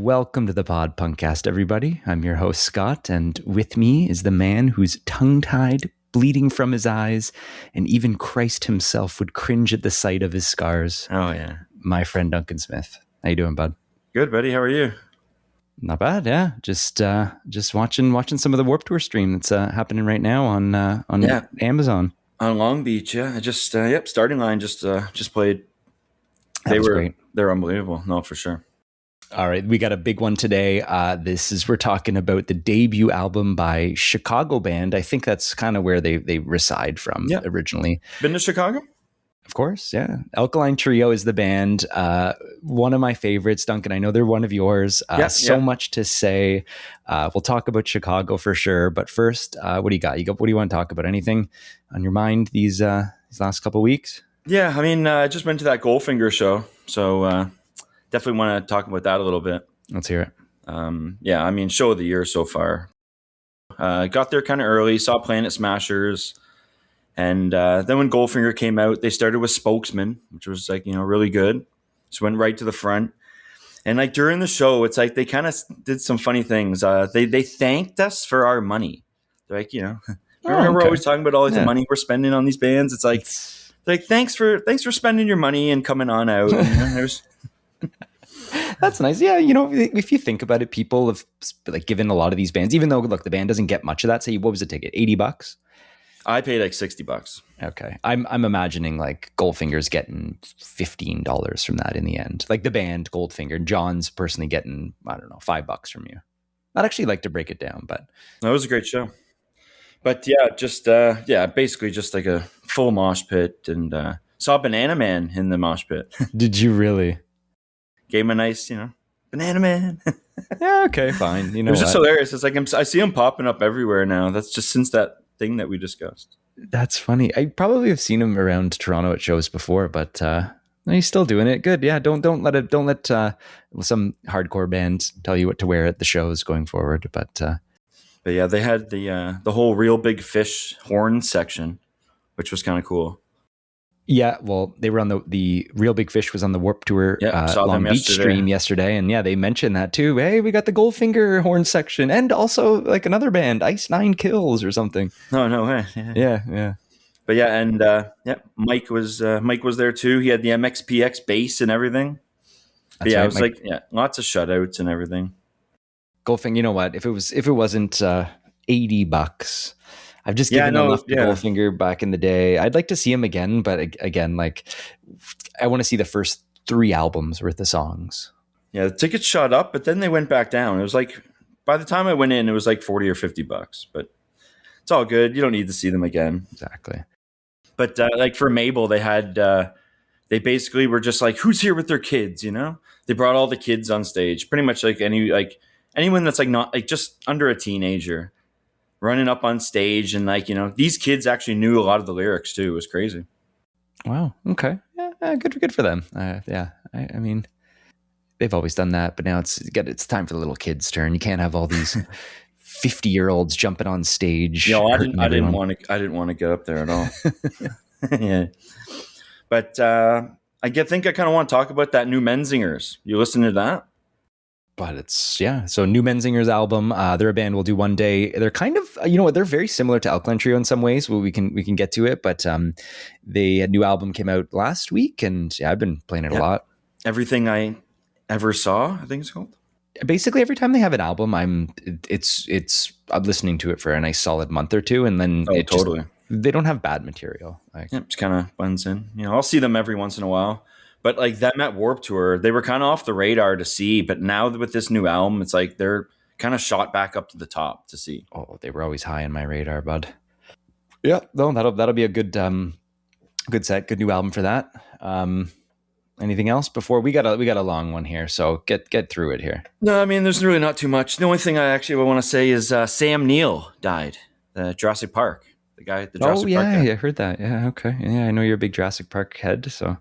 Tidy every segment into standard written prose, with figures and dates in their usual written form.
Welcome to the Pod Punkcast, everybody. I'm your host, Scott, and with me is the man who's tongue-tied, bleeding from his eyes, and even Christ himself would cringe at the sight of his scars. Oh, yeah. My friend Duncan Smith. How you doing, bud? Good, buddy. How are you? Not bad, yeah. Just watching some of the Warped Tour stream that's happening right now on Amazon. On Long Beach, yeah. I just starting line just played. Great. They're unbelievable. No, for sure. All right, we got a big one today. We're talking about the debut album by Chicago band. I think that's kind of where they reside from originally. Been to Chicago? Of course, yeah. Alkaline Trio is the band. One of my favorites, Duncan. I know they're one of yours. Much to say. We'll talk about Chicago for sure. But first, what do you got? What do you want to talk about? Anything on your mind these last couple of weeks? Yeah, I mean, I just went to that Goldfinger show, so definitely want to talk about that a little bit. Let's hear it. Show of the year so far. Got there kind of early, saw Planet Smashers. And then when Goldfinger came out, they started with Spokesman, which was really good. Just went right to the front. And during the show, it's they kind of did some funny things. They thanked us for our money. They're remember we're always talking about all the money we're spending on these bands. It's thanks for spending your money and coming on out. There's That's nice. Yeah, if you think about it, people have given a lot of these bands, even though the band doesn't get much of that. Say, what was the ticket? $80? I paid $60. Okay. I'm imagining Goldfinger's getting $15 from that in the end. The band Goldfinger, John's personally getting, I don't know, $5 from you. I'd actually like to break it down, but that was a great show. But basically just a full mosh pit, and saw Banana Man in the mosh pit. Did you really? Gave him a nice, Banana Man. Yeah, okay, fine. It was just hilarious. It's I see him popping up everywhere now. That's just since that thing that we discussed. That's funny. I probably have seen him around Toronto at shows before, but he's still doing it. Good. Yeah. Don't let some hardcore band tell you what to wear at the shows going forward. But yeah, they had the whole Real Big Fish horn section, which was kind of cool. Yeah, well, they were on the Real Big Fish was on the Warped Tour Long Beach stream yesterday, and they mentioned that too. Hey, we got the Goldfinger horn section, and also another band, Ice Nine Kills or something. No way. Yeah. But yeah, and Mike was there too. He had the MXPX bass and everything. But it was lots of shutouts and everything. Goldfinger, you know what? If it wasn't $80. I've just given enough to Goldfinger back in the day. I'd like to see him again, but again, I want to see the first 3 albums worth of songs. Yeah, the tickets shot up, but then they went back down. It was by the time I went in, it was $40 or $50. But it's all good. You don't need to see them again. Exactly. But for Mabel, they had they basically were just who's here with their kids? They brought all the kids on stage. Pretty much anyone that's not just under a teenager. Running up on stage, and these kids actually knew a lot of the lyrics too. It was crazy. Wow. Okay. Yeah. Good for them. I mean, they've always done that, but now it's time for the little kids' turn. You can't have all these 50-year-olds jumping on stage. I didn't want to get up there at all. Yeah. But I think I kind of want to talk about that new Menzingers. You listen to that? But so new Menzinger's album, they're a band we'll do one day. They're kind of, they're very similar to Alkaline Trio in some ways. Well, we can get to it, but a new album came out last week, and I've been playing it a lot. Everything I Ever Saw, I think it's called. Basically, every time they have an album, I'm listening to it for a nice solid month or two, and then they don't have bad material. It's kind of blends in. I'll see them every once in a while. But them at Warped Tour, they were kind of off the radar to see. But now with this new album, it's they're kind of shot back up to the top to see. Oh, they were always high on my radar, bud. Yeah, no, that'll be a good set, good new album for that. Anything else before we got a long one here, so get through it here. No, I mean there's really not too much. The only thing I actually want to say is Sam Neill died, Jurassic Park, the guy at the Jurassic Park. Oh yeah, I heard that. Yeah, okay, yeah, I know you're a big Jurassic Park head, so.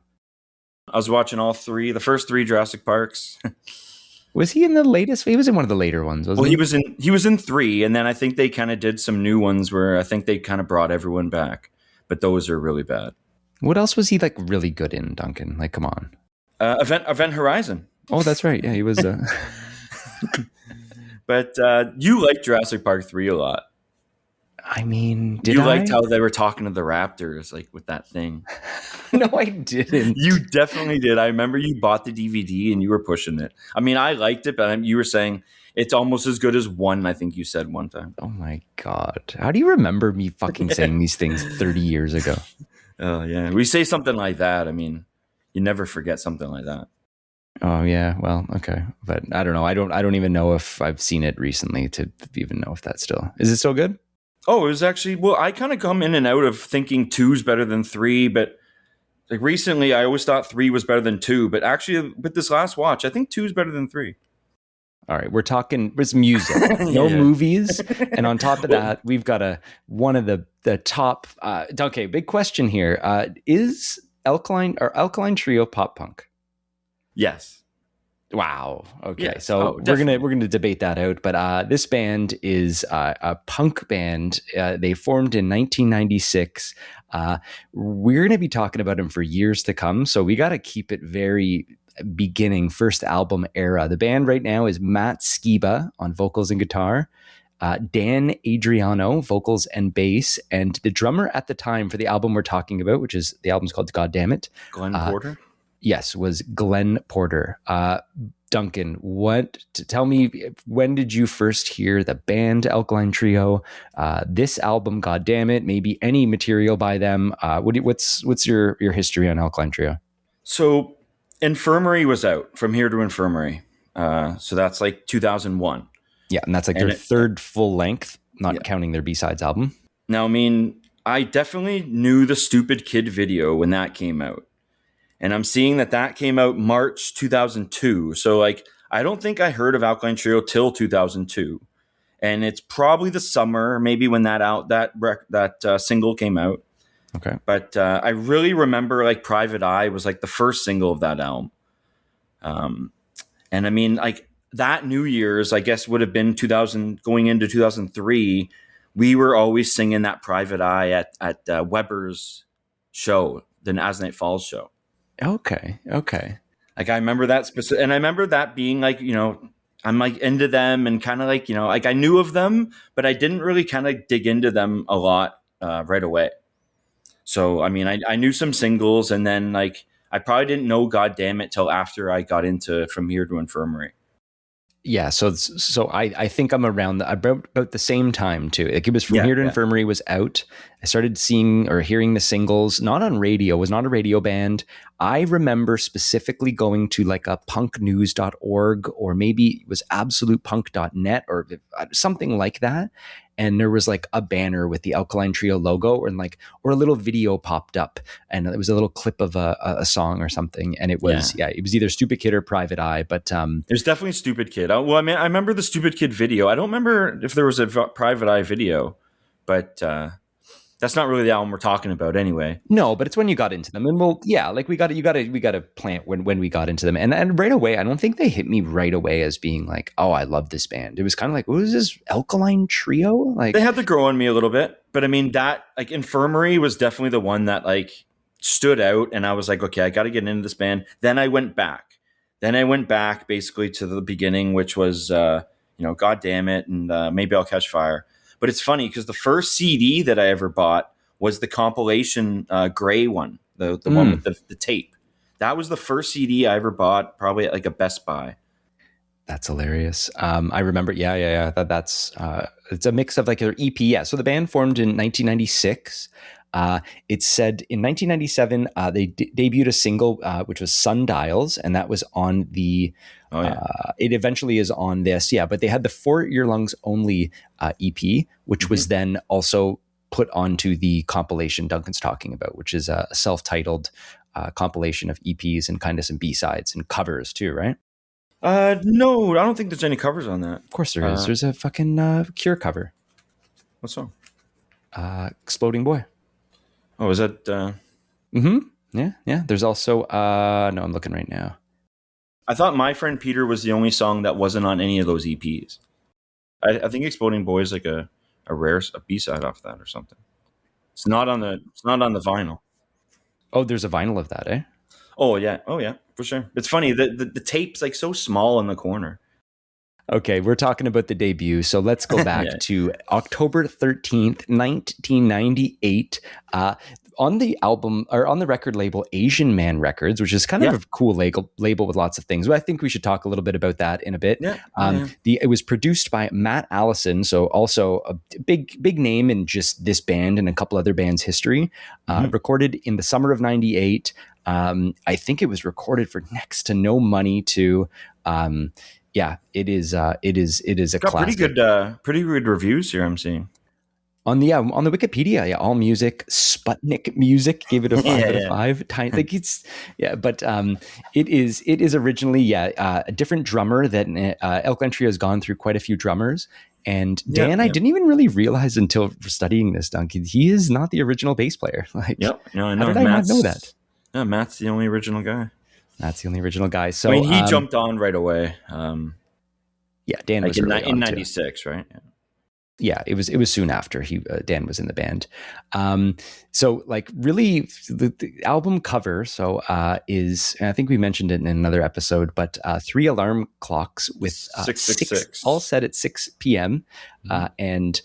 I was watching the first 3 Jurassic Parks. Was he in the latest? He was in one of the later ones, wasn't he? He was in 3, and then I think they kind of did some new ones where I think they kind of brought everyone back, but those are really bad. What else was he really good in, Duncan? Come on. Event Horizon. Oh, that's right. Yeah, he was. But you liked Jurassic Park 3 a lot. I mean, did you I? liked how they were talking to the raptors, like with that thing. No, I didn't. You definitely did. I remember you bought the DVD and you were pushing it. I mean, I liked it, but you were saying it's almost as good as 1, I think you said one time. Oh my God. How do you remember me fucking saying these things 30 years ago? Oh, yeah. We say something like that. I mean, you never forget something like that. Oh yeah, well, okay, but I don't know. I don't even know if I've seen it recently to even know if that's still is it still good. Oh, it was actually well. I kind of come in and out of thinking 2's better than 3, but like recently, I always thought 3 was better than 2. But actually, with this last watch, I think 2's better than 3. All right, we're talking it's music, no movies, and on top of that, we've got one of the top. Okay, big question here: is Alkaline Trio pop punk? Yes. Wow. Okay. Yes. So we're gonna debate that out. But this band is a punk band. They formed in 1996. We're gonna be talking about them for years to come. So we got to keep it very beginning, first album era. The band right now is Matt Skiba on vocals and guitar, Dan Adriano vocals and bass, and the drummer at the time for the album we're talking about, which is the album's called Goddamnit, Glenn Porter. Yes, was Glenn Porter. Duncan, tell me, when did you first hear the band Alkaline Trio? This album, Goddamnit, maybe any material by them. What's your history on Alkaline Trio? So Infirmary was out, From Here to Infirmary. So that's like 2001. Yeah, and that's like their third full length, not counting their B-sides album. Now, I mean, I definitely knew the Stupid Kid video when that came out. And I'm seeing that came out March 2002. So, like, I don't think I heard of Alkaline Trio till 2002. And it's probably the summer, maybe when that single came out. Okay. But I really remember, like, Private Eye was, like, the first single of that album. And, I mean, like, that New Year's, I guess, would have been 2000, going into 2003. We were always singing that Private Eye at Weber's show, the As Night Falls show. Okay. Like I remember that specific, and I remember that being like, you know, I'm like into them and kind of like, you know, like I knew of them, but I didn't really kind of dig into them a lot right away. So, I mean, I knew some singles, and then like I probably didn't know Goddamnit till after I got into From Here to Infirmary. Yeah, so I think I'm around about the same time too. Like it was From Here to Infirmary was out. I started seeing or hearing the singles, not on radio, was not a radio band. I remember specifically going to like a punknews.org or maybe it was absolutepunk.net or something like that. And there was like a banner with the Alkaline Trio logo or a little video popped up and it was a little clip of a song or something. And it was, it was either Stupid Kid or Private Eye, but there's definitely Stupid Kid. Well, I mean, I remember the Stupid Kid video. I don't remember if there was a Private Eye video, but that's not really the album we're talking about anyway. No, but it's when you got into them. And we got to plant when we got into them. And right away, I don't think they hit me right away as being like, oh, I love this band. It was kind of like, what is this Alkaline Trio? Like they had to grow on me a little bit. But I mean, that like Infirmary was definitely the one that like stood out. And I was like, okay, I got to get into this band. Then I went back. Basically to the beginning, which was, Goddamnit and Maybe I'll Catch Fire. But it's funny because the first CD that I ever bought was the compilation gray one, the one with the tape. That was the first CD I ever bought, probably at like a Best Buy. That's hilarious. I remember, that's it's a mix of like their EP. Yeah, so the band formed in 1996. It said in 1997 they debuted a single which was Sundials, and that was on the. It eventually is on this, but they had the For Your Lungs Only EP, which was then also put onto the compilation Duncan's talking about, which is a self-titled compilation of EPs and kind of some B-sides and covers too, right? No, I don't think there's any covers on that. Of course there is. There's a fucking Cure cover. What song? Exploding Boy. Oh, is that? Yeah. There's also. No, I'm looking right now. I thought My Friend Peter was the only song that wasn't on any of those EPs. I think Exploding Boy is like a B-side off that or something. It's not on the vinyl. Oh, there's a vinyl of that, eh? Oh yeah, for sure. It's funny the tape's like so small in the corner. Okay, we're talking about the debut. So let's go back to October 13th, 1998. On the album or on the record label Asian Man Records, which is kind of a cool label with lots of things. But I think we should talk a little bit about that in a bit. It was produced by Matt Allison, so also a big name in just this band and a couple other bands' history. Recorded in the summer of '98. I think it was recorded for next to no money too. It is a classic. Pretty good reviews here I'm seeing. On the Wikipedia, All Music, Sputnik Music gave it a 5 out of 5. Like it is originally a different drummer that Alkaline Trio has gone through quite a few drummers. And Dan, I didn't even really realize until studying this, Duncan, he is not the original bass player. I know. How did I not know that? No, Matt's the only original guy. That's the only original guy. So I mean, he jumped on right away. Dan was in '96, right? Yeah, it was soon after Dan was in the band. So like really the album cover is, and I think we mentioned it in another episode, but 3 alarm clocks with 6 all set at 6 p.m. And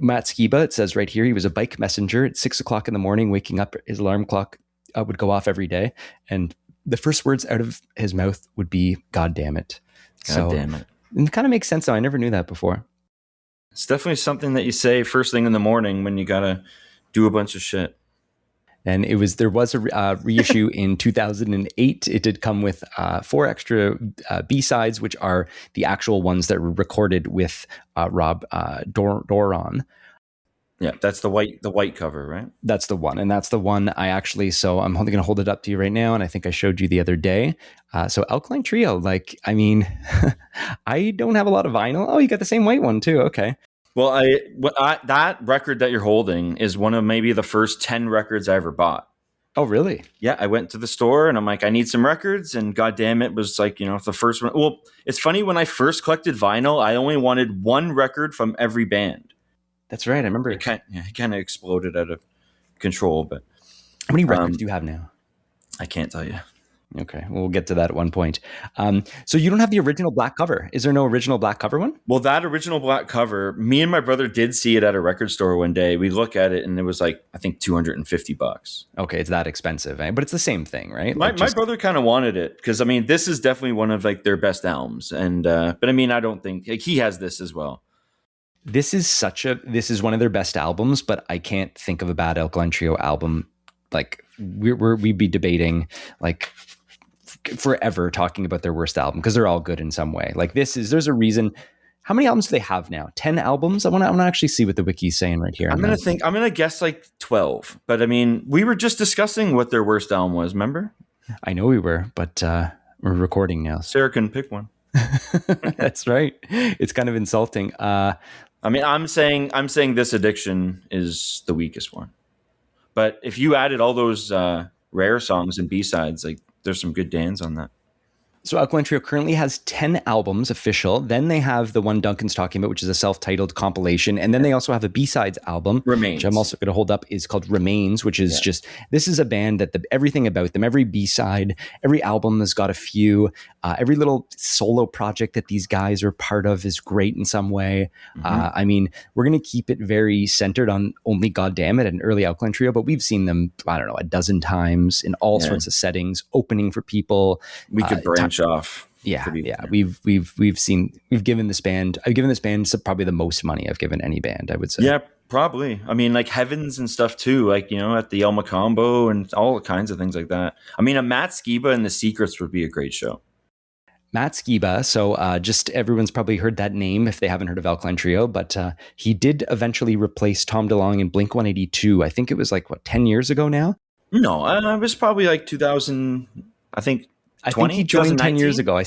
Matt Skiba, it says right here, he was a bike messenger at 6 o'clock in the morning, waking up, his alarm clock would go off every day. And the first words out of his mouth would be, "God damn it." It kind of makes sense though. I never knew that before. It's definitely something that you say first thing in the morning when you gotta do a bunch of shit. And there was a reissue in 2008. It did come with 4 extra B-sides, which are the actual ones that were recorded with Rob Doron. Yeah, that's the white cover, right? That's the one. And that's the one I'm only going to hold it up to you right now. And I think I showed you the other day. So Alkaline Trio, I don't have a lot of vinyl. Oh, you got the same white one too. Okay. Well, that record that you're holding is one of maybe the first 10 records I ever bought. Oh, really? Yeah, I went to the store and I'm like, I need some records. And Goddamnit was the first one. Well, it's funny, when I first collected vinyl, I only wanted one record from every band. That's right. I remember. It kind of exploded out of control. But how many records do you have now? I can't tell you. Okay, we'll get to that at one point. So you don't have the original black cover. Is there no original black cover one? Well, that original black cover, me and my brother did see it at a record store one day. We look at it and it was I think $250. Okay, it's that expensive, eh? But it's the same thing, right? My brother kind of wanted it because this is definitely one of their best albums. And but I don't think he has this as well. This is one of their best albums, but I can't think of a bad Alkaline Trio album. We'd be debating forever talking about their worst album because they're all good in some way. There's a reason. How many albums do they have now? 10 albums? I want to actually see what the wiki's saying right here. I'm going to guess 12. But we were just discussing what their worst album was, remember? I know we were, but we're recording now. Sarah couldn't pick one. That's right. It's kind of insulting. I'm saying This Addiction is the weakest one. But if you added all those rare songs and B-sides, there's some good Dans on that. So Alkaline Trio currently has 10 albums official. Then they have the one Duncan's talking about, which is a self-titled compilation. And then they also have a B-sides album, Remains, which I'm also going to hold up, is called Remains, which is this is a band that everything about them, every B-side, every album has got a few, every little solo project that these guys are part of is great in some way. We're going to keep it very centered on only Goddamnit and early Alkaline Trio, but we've seen them, a dozen times in all sorts of settings, opening for people. We could branch off. I've given this band probably the most money I've given any band, I would say. Yeah, probably. Heavens and stuff too, at the El Macombo and all kinds of things like that. A Matt Skiba and the Secrets would be a great show. Matt Skiba, so just everyone's probably heard that name if they haven't heard of Alkaline Trio, but he did eventually replace Tom DeLonge in Blink-182. I think it was 10 years ago now? No, it was probably 2000, I think. I think he joined 10 years ago. I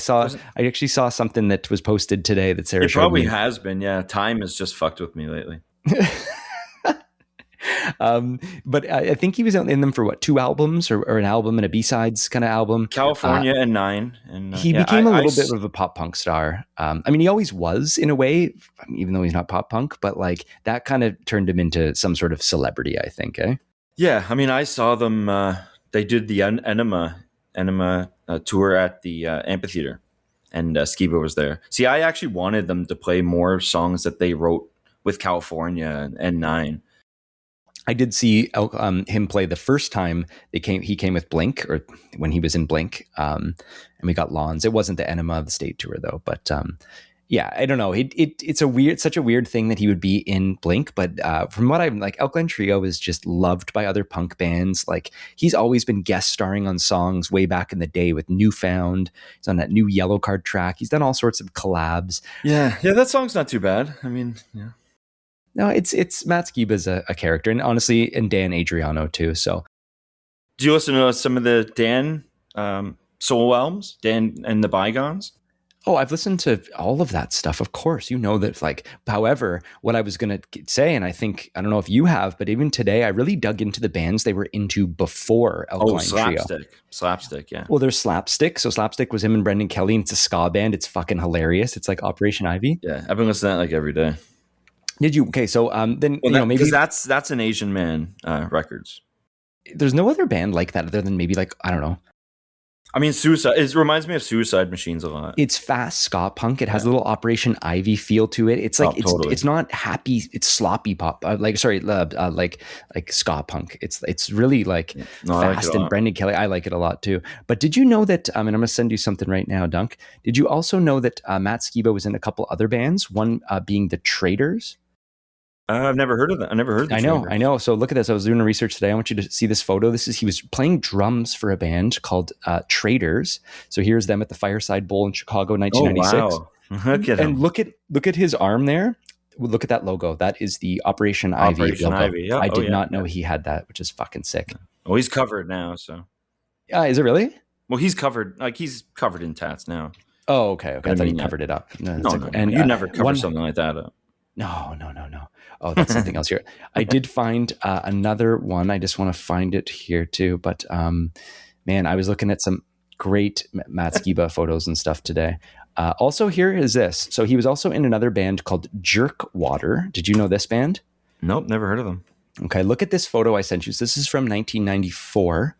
actually saw something that was posted today that Sarah showed me. It probably has been. Yeah. Time has just fucked with me lately. But I think he was in them for 2 albums or an album and a B-sides kind of album. California and 9. And he became a little bit of a pop punk star. He always was in a way, even though he's not pop punk, but that kind of turned him into some sort of celebrity, I think. Yeah. I saw them. They did the Enema tour at the amphitheater, and Skiba was there. See, I actually wanted them to play more songs that they wrote with California and Nine. I did see him play the first time he came with Blink, or when he was in Blink, and we got Lawns. It wasn't the Enema of the State tour though, but yeah, I don't know. It's such a weird thing that he would be in Blink, but from what I'm like, Alkaline Trio is just loved by other punk bands. Like he's always been guest starring on songs way back in the day with Newfound. He's on that new Yellow Card track. He's done all sorts of collabs. Yeah, that song's not too bad. I mean, yeah. No, it's Matt Skiba's a character, and honestly, and Dan Adriano too. So, do you listen to some of the Dan solo albums, Dan and the Bygones? Oh, I've listened to all of that stuff. Of course, you know that. Like, however, what I was going to say, and I don't know if you have, but even today, I really dug into the bands they were into before Alkaline Trio. Slapstick, yeah. Well, there's Slapstick. So Slapstick was him and Brendan Kelly, and it's a ska band. It's fucking hilarious. It's like Operation Ivy. Yeah, I've been listening to that like every day. Did you? Okay, so then maybe because that's an Asian Man records. There's no other band like that other than maybe like I don't know. I mean, Suicide. It reminds me of Suicide Machines a lot. It's fast ska punk. It has a little Operation Ivy feel to it. It's like it's not happy. It's sloppy pop. Like ska punk. It's really like fast like and Brendan Kelly. I like it a lot too. But did you know that? And I'm gonna send you something right now, Dunk. Did you also know that Matt Skiba was in a couple other bands? One being the Traders. I've never heard of that. I never heard of that. I know. So look at this. I was doing research today. I want you to see this photo. He was playing drums for a band called Traders. So here's them at the Fireside Bowl in Chicago, 1996. Oh, wow. And look at his arm there. Look at that logo. That is the Operation Ivy logo. Ivy. Yeah. I did not know he had that, which is fucking sick. Well, he's covered now, so. Is it really? Well, he's covered in tats now. Oh, okay. I thought he covered it up. No. And you never cover something like that up. No. Oh, that's something else here. I did find another one. I just want to find it here too. But man, I was looking at some great Matt Skiba photos and stuff today. Also, here is this. So he was also in another band called Jerkwater. Did you know this band? Nope, never heard of them. Okay, look at this photo I sent you. So this is from 1994.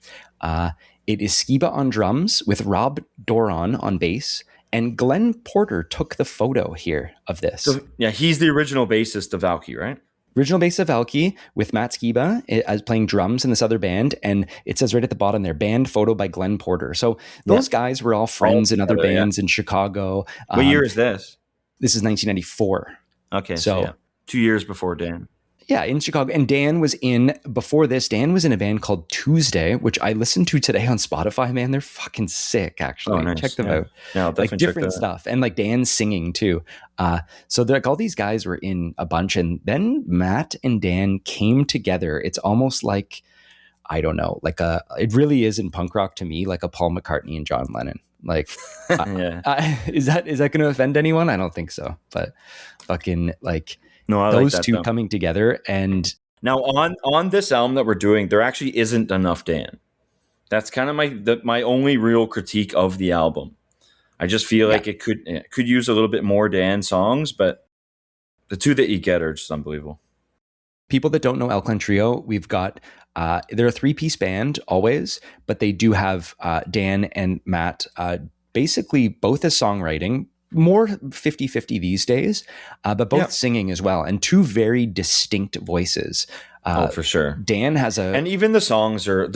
It is Skiba on drums with Rob Doron on bass. And Glenn Porter took the photo here of this. So, yeah, he's the original bassist of Alky, right? Original bassist of Alky with Matt Skiba as playing drums in this other band. And it says right at the bottom there, band photo by Glenn Porter. So those guys were all friends in other bands in Chicago. What year is this? This is 1994. Okay, so 2 years before Dan. Yeah, in Chicago. And Dan was in a band called Tuesday, which I listened to today on Spotify, man. They're fucking sick, actually. Oh, nice. Check them out. Yeah, like different stuff. And like Dan's singing too. So like all these guys were in a bunch. And then Matt and Dan came together. It's almost like, I don't know, like it really is in punk rock to me, like a Paul McCartney and John Lennon. Like, is that going to offend anyone? I don't think so. But fucking like... No, I those like that, two though. Coming together. And now on this album that we're doing, there actually isn't enough Dan. That's kind of my only real critique of the album. I just feel like it could use a little bit more Dan songs, but the two that you get are just unbelievable. People that don't know Alkaline Trio, we've got they're a 3-piece band always, but they do have Dan and Matt basically both as songwriting, more 50-50 these days, but both singing as well, and two very distinct voices. For sure. Dan has and even the songs are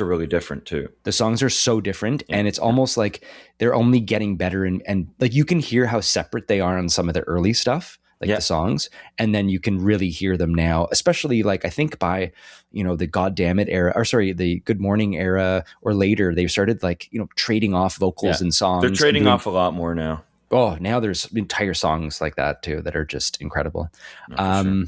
really different too. The songs are so different, and it's almost like they're only getting better, and like you can hear how separate they are on some of the early stuff, like the songs, and then you can really hear them now, especially like I think by the Goddamnit era, or sorry, the Good Morning era or later, they've started like trading off vocals and songs. They're trading off a lot more now. Oh, now there's entire songs like that too that are just incredible. Sure.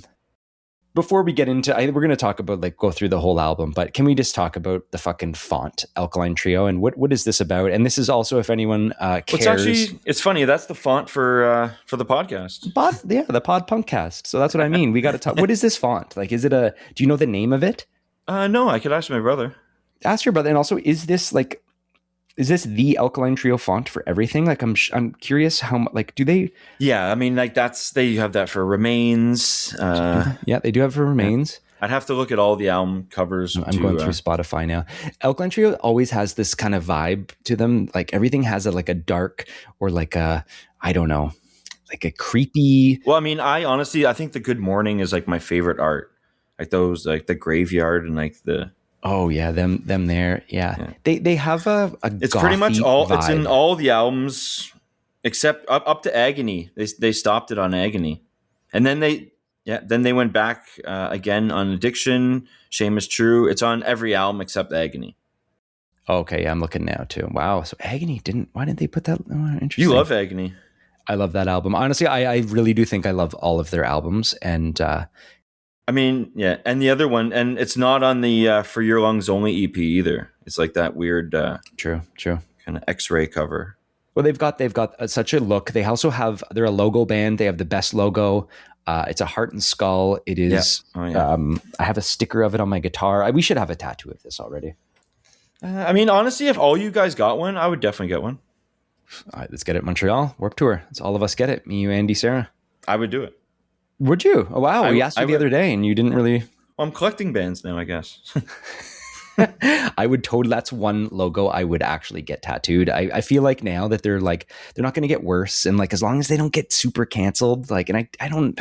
Before we get into, we're going to talk about go through the whole album, but can we just talk about the fucking font, Alkaline Trio, and what is this about? And this is also, if anyone cares, it's funny. That's the font for the podcast. The Pod Punkcast. So that's what I mean. We got to talk. What is this font? Like, is it do you know the name of it? No, I could ask my brother. Ask your brother. And also, is this the Alkaline Trio font for everything? Like, I'm curious how do they? Yeah, I mean, they have that for Remains. Yeah, they do have for Remains. I'd have to look at all the album covers. I'm going through Spotify now. Alkaline Trio always has this kind of vibe to them. Like everything has like a dark or like a, I don't know, like a creepy. Well, I mean, I think the Good Morning is like my favorite art. Like those, like the Graveyard and like the. Oh yeah, them there. Yeah. They have a it's pretty much all vibe. It's in all the albums except up to Agony. They stopped it on Agony. And then they went back again on Addiction, Shame is True. It's on every album except Agony. Okay, I'm looking now too. Wow. So Agony why didn't they put that? Oh, interesting. You love Agony. I love that album. Honestly, I really do think I love all of their albums. And I mean, yeah. And the other one, and it's not on the For Your Lungs Only EP either. It's like that weird true kind of X-ray cover. Well, they've got such a look. They also have, they're a logo band. They have the best logo. It's a heart and skull. It is. Yeah. Oh, yeah. I have a sticker of it on my guitar. We should have a tattoo of this already. I mean, honestly, if all you guys got one, I would definitely get one. All right, let's get it. Montreal Warped Tour. Let's all of us get it. Me, you, Andy, Sarah. I would do it. Would you? Oh, wow. We asked you the other day and you didn't really. Well, I'm collecting bands now, I guess. I would totally, that's one logo I would actually get tattooed. I feel like now that they're not going to get worse. And like, as long as they don't get super canceled, like, and I don't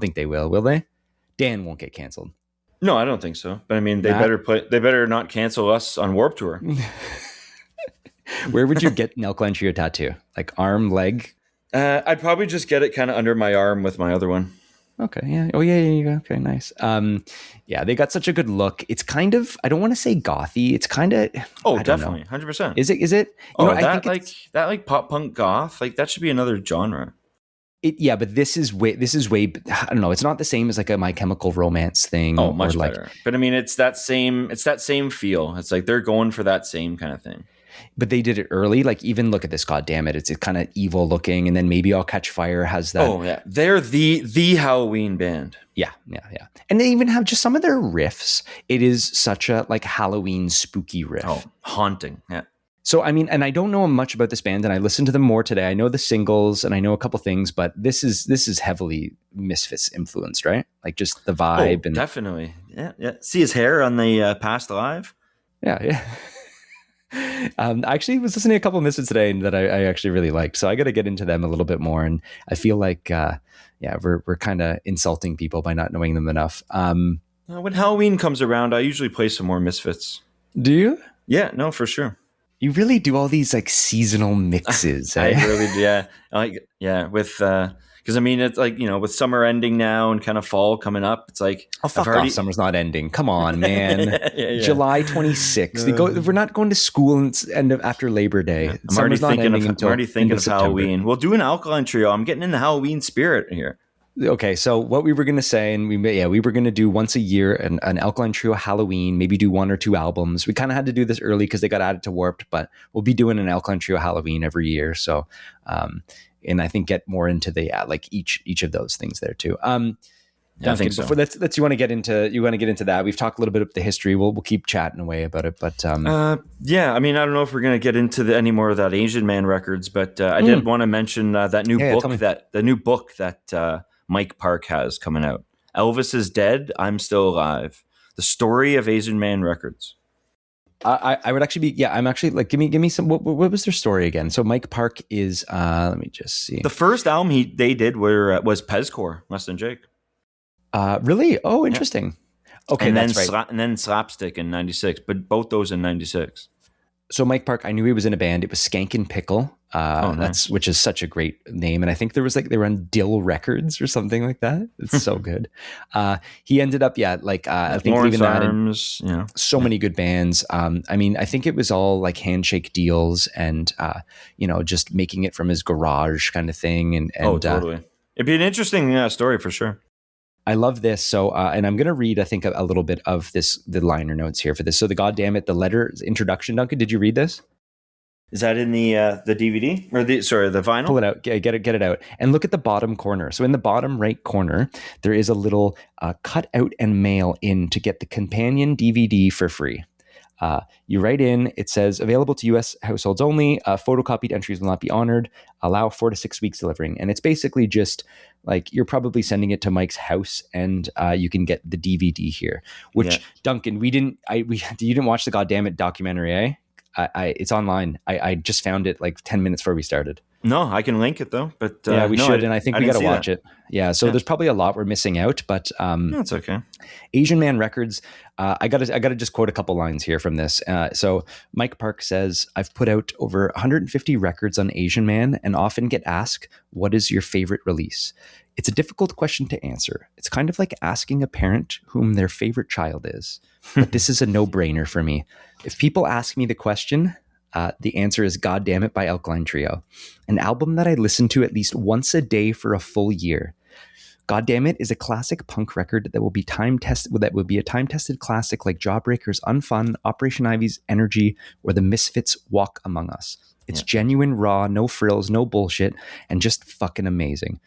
think they will they? Dan won't get canceled. No, I don't think so. But I mean, they better not cancel us on Warped Tour. Where would you get an Alkaline Trio tattoo? Like arm, leg? I'd probably just get it kind of under my arm with my other one. Okay. Yeah. Oh, yeah. Okay. Nice. Yeah, they got such a good look. It's kind of, I don't want to say gothy. It's kind of. Oh, definitely. 100%. Is it? I think that pop punk goth, like that should be another genre. Yeah, but this is way, I don't know. It's not the same as like a My Chemical Romance thing. Oh, much better. But I mean, it's that same feel. It's like they're going for that same kind of thing. But they did it early. Like, even look at this, Goddamnit. It's kind of evil looking, and then Maybe I'll Catch Fire has that. Oh yeah, they're the Halloween band. Yeah, and they even have just some of their riffs. It is such a like Halloween spooky riff. Oh, haunting. Yeah. So I mean, and I don't know much about this band, and I listened to them more today. I know the singles, and I know a couple things, but this is heavily Misfits influenced, right? Like just the vibe. Oh, and definitely. Yeah. See his hair on the Past Live. Yeah. I actually was listening to a couple of Misfits today that I actually really liked. So I got to get into them a little bit more. And I feel like, we're kind of insulting people by not knowing them enough. When Halloween comes around, I usually play some more Misfits. Do you? Yeah, no, for sure. You really do all these like seasonal mixes. I really do. Yeah. With, because I mean, it's like, with summer ending now and kind of fall coming up, it's like, oh, fuck off, summer's not ending. Come on, man. yeah. July 26th. We're not going to school after Labor Day. I'm already thinking of Halloween. We'll do an Alkaline Trio. I'm getting in the Halloween spirit here. Okay, so what we were going to say, and we were going to do once a year an Alkaline Trio Halloween, maybe do 1 or 2 albums. We kind of had to do this early because they got added to Warped, but we'll be doing an Alkaline Trio Halloween every year. So, and I think get more into the like each of those things there too. I think so. Before you want to get into that. We've talked a little bit of the history. We'll keep chatting away about it, but I mean, I don't know if we're going to get into any more of that Asian Man records, but I did want to mention that new book that Mike Park has coming out. Elvis is Dead, I'm Still Alive. The story of Asian Man Records. I would actually be, I'm actually like, give me some, what was their story again? So Mike Park is, let me just see. The first album they did was Pezcore, Less Than Jake. Really? Oh, interesting. Yeah. Okay, and that's right. And then Slapstick in 96, but both those in 96. So Mike Park, I knew he was in a band. It was Skank and Pickle. Nice. Which is such a great name. And I think there was like, they were on Dill Records or something like that. It's so good. He ended up, I think Lawrence leaving Arms, that in so many good bands. I mean, I think it was all like handshake deals and, just making it from his garage kind of thing. And totally. It'd be an interesting story for sure. I love this. So, and I'm going to read, I think, a little bit of the liner notes here for this. So the Goddamnit, the letter introduction, Duncan, did you read this? Is that in the DVD or the vinyl? Pull it out, get it out, and look at the bottom corner. So in the bottom right corner, there is a little cut out and mail in to get the companion DVD for free. You write in, it says available to U.S. households only. Photocopied entries will not be honored. Allow 4 to 6 weeks delivering. And it's basically just like you're probably sending it to Mike's house, and you can get the DVD here. Which Duncan, you didn't watch the Goddamnit documentary, eh? It's online. I just found it like 10 minutes before we started. No, I can link it though. But yeah, we should, and I think we got to watch it. Yeah, so there's probably a lot we're missing out, but that's okay. Asian Man Records. I gotta just quote a couple lines here from this. So Mike Park says, "I've put out over 150 records on Asian Man, and often get asked, what is your favorite release? It's a difficult question to answer. It's kind of like asking a parent whom their favorite child is. But this is a no-brainer for me. If people ask me the question, the answer is Goddamnit by Alkaline Trio, an album that I listen to at least once a day for a full year. Goddamnit is a classic punk record that will be time-tested. That will be a time-tested classic like Jawbreaker's Unfun, Operation Ivy's Energy, or The Misfits' Walk Among Us. It's genuine, raw, no frills, no bullshit, and just fucking amazing.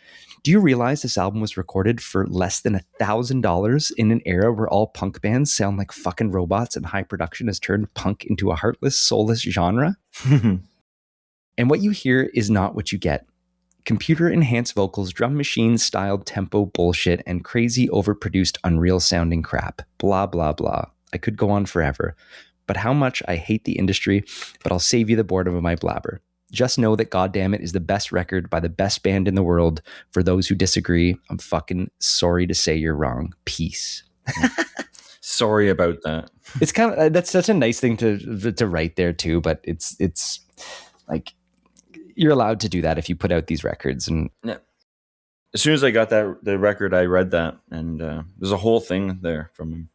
Do you realize this album was recorded for less than $1,000 in an era where all punk bands sound like fucking robots and high production has turned punk into a heartless, soulless genre? And what you hear is not what you get. Computer-enhanced vocals, drum machine-styled tempo bullshit, and crazy, overproduced, unreal-sounding crap. Blah, blah, blah. I could go on forever. But how much I hate the industry, but I'll save you the boredom of my blabber. Just know that Goddamnit is the best record by the best band in the world. For those who disagree, I'm fucking sorry to say you're wrong. Peace." Sorry about that. It's kind of, that's such a nice thing to write there too, but it's like you're allowed to do that if you put out these records. And as soon as I got the record, I read that, and there's a whole thing there from him.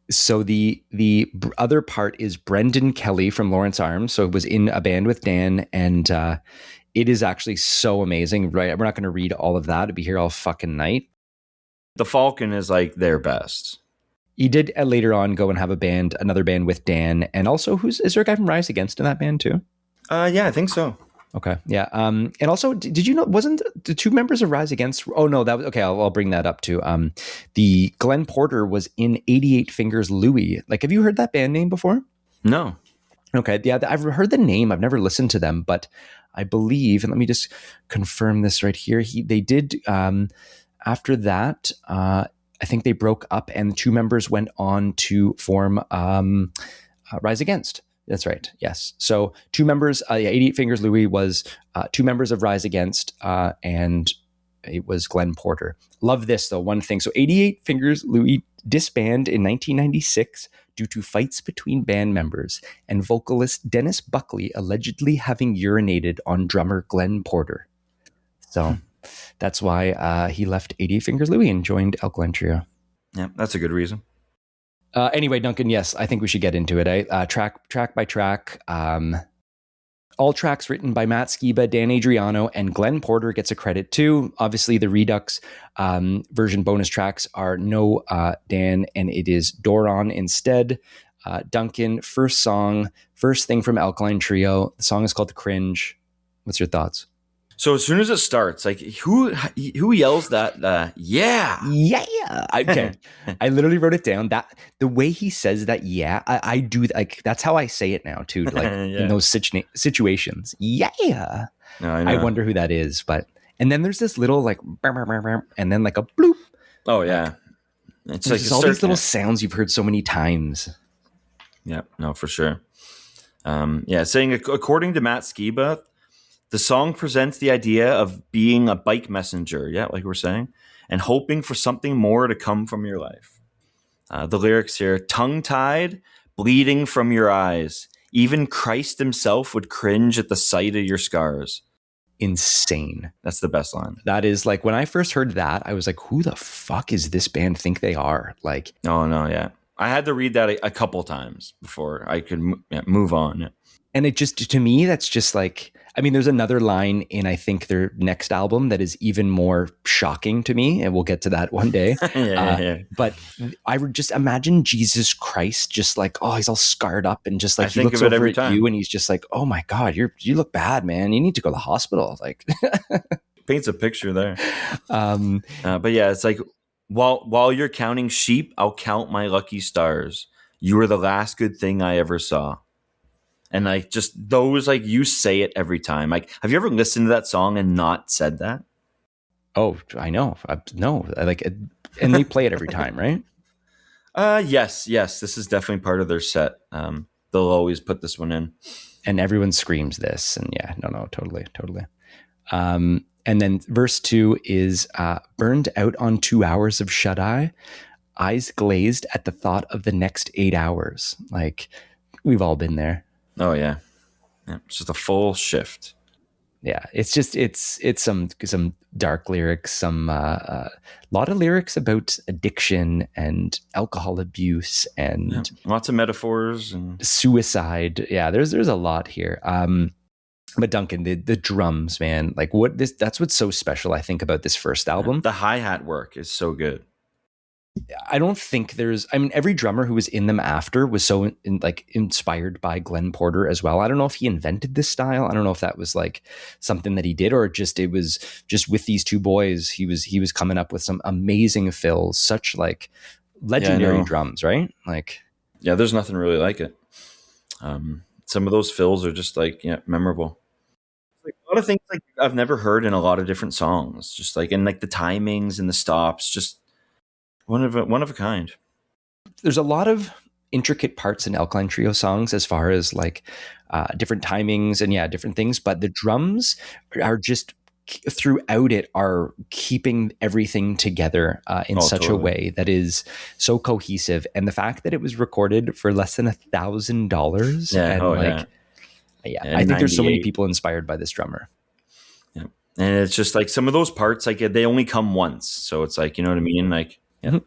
So the other part is Brendan Kelly from Lawrence Arms. So it was in a band with Dan, and it is actually so amazing. Right, we're not going to read all of that. It'd be here all fucking night. The Falcon is like their best. He did later on go and have another band with Dan, and also is there a guy from Rise Against in that band too? Yeah, I think so. Okay, yeah. And also, did you know, wasn't the two members of Rise Against? Oh no, that was okay. I'll bring that up too. The Glenn Porter was in 88 Fingers Louie. Like, have you heard that band name before? No. Okay, yeah, I've heard the name. I've never listened to them, but I believe, and let me just confirm this right here. They did after that. I think they broke up, and the two members went on to form Rise Against. That's right. Yes. So two members, 88 Fingers Louie was two members of Rise Against, and it was Glenn Porter. Love this though. One thing. So 88 Fingers Louie disbanded in 1996 due to fights between band members and vocalist Dennis Buckley allegedly having urinated on drummer Glenn Porter. So that's why he left 88 Fingers Louie and joined Alkaline Trio. Yeah, that's a good reason. Anyway, Duncan, yes, I think we should get into it. Track by track. All tracks written by Matt Skiba, Dan Adriano, and Glenn Porter gets a credit too. Obviously, the Redux version bonus tracks are no Dan, and it is Doron instead. Duncan, first thing from Alkaline Trio. The song is called The Cringe. What's your thoughts? So as soon as it starts, like who yells that? Yeah. Okay, I literally wrote it down. That the way he says that, yeah, I do. Like that's how I say it now too. Like in those situations, yeah. No, I know. I wonder who that is, and then there's this little like, and then like a bloop. Oh yeah, it's like all these little sounds you've heard so many times. Yeah, no, for sure. Saying according to Matt Skiba, the song presents the idea of being a bike messenger, like we're saying, and hoping for something more to come from your life. The lyrics here, tongue-tied, bleeding from your eyes. Even Christ himself would cringe at the sight of your scars. Insane. That's the best line. That is like, when I first heard that, I was like, who the fuck is this band think they are? Like, oh, no, yeah. I had to read that a couple times before I could move on. And it just, to me, that's just like, I mean, there's another line in, I think, their next album that is even more shocking to me, and we'll get to that one day. But I would just imagine Jesus Christ just like, oh, he's all scarred up, and just like he looks over at you and he's just like, oh my God, you look bad, man. You need to go to the hospital. Like, paints a picture there. But yeah, it's like, while you're counting sheep, I'll count my lucky stars. You were the last good thing I ever saw. And like just those, like you say it every time. Like, have you ever listened to that song and not said that? Oh, I know. No, I like it, and they play it every time, right? Yes. This is definitely part of their set. They'll always put this one in, and everyone screams this. And yeah, no, totally. And then verse 2 is burned out on 2 hours of shut eye, eyes glazed at the thought of the next 8 hours. Like, we've all been there. Oh yeah. It's just a full shift. Yeah, it's some dark lyrics, some lot of lyrics about addiction and alcohol abuse and lots of metaphors and suicide. Yeah, there's a lot here. But Duncan, the drums, man, like that's what's so special, I think, about this first album. The hi-hat work is so good. I don't think every drummer who was in them after was so inspired by Glenn Porter as well. I don't know if he invented this style. I don't know if that was like something that he did, or it was just with these two boys, he was coming up with some amazing fills, such like legendary drums, right? Like, yeah, there's nothing really like it. Some of those fills are just like, memorable. Like a lot of things like I've never heard in a lot of different songs, just like, and like the timings and the stops, just one of a kind. There's a lot of intricate parts in Alkaline Trio songs as far as like different timings and different things, but the drums are just throughout it are keeping everything together in such a way that is so cohesive. And the fact that it was recorded for less than $1,000, I think there's so many people inspired by this drummer. And it's just like some of those parts, like they only come once, so it's like, you know what I mean, like. Yeah.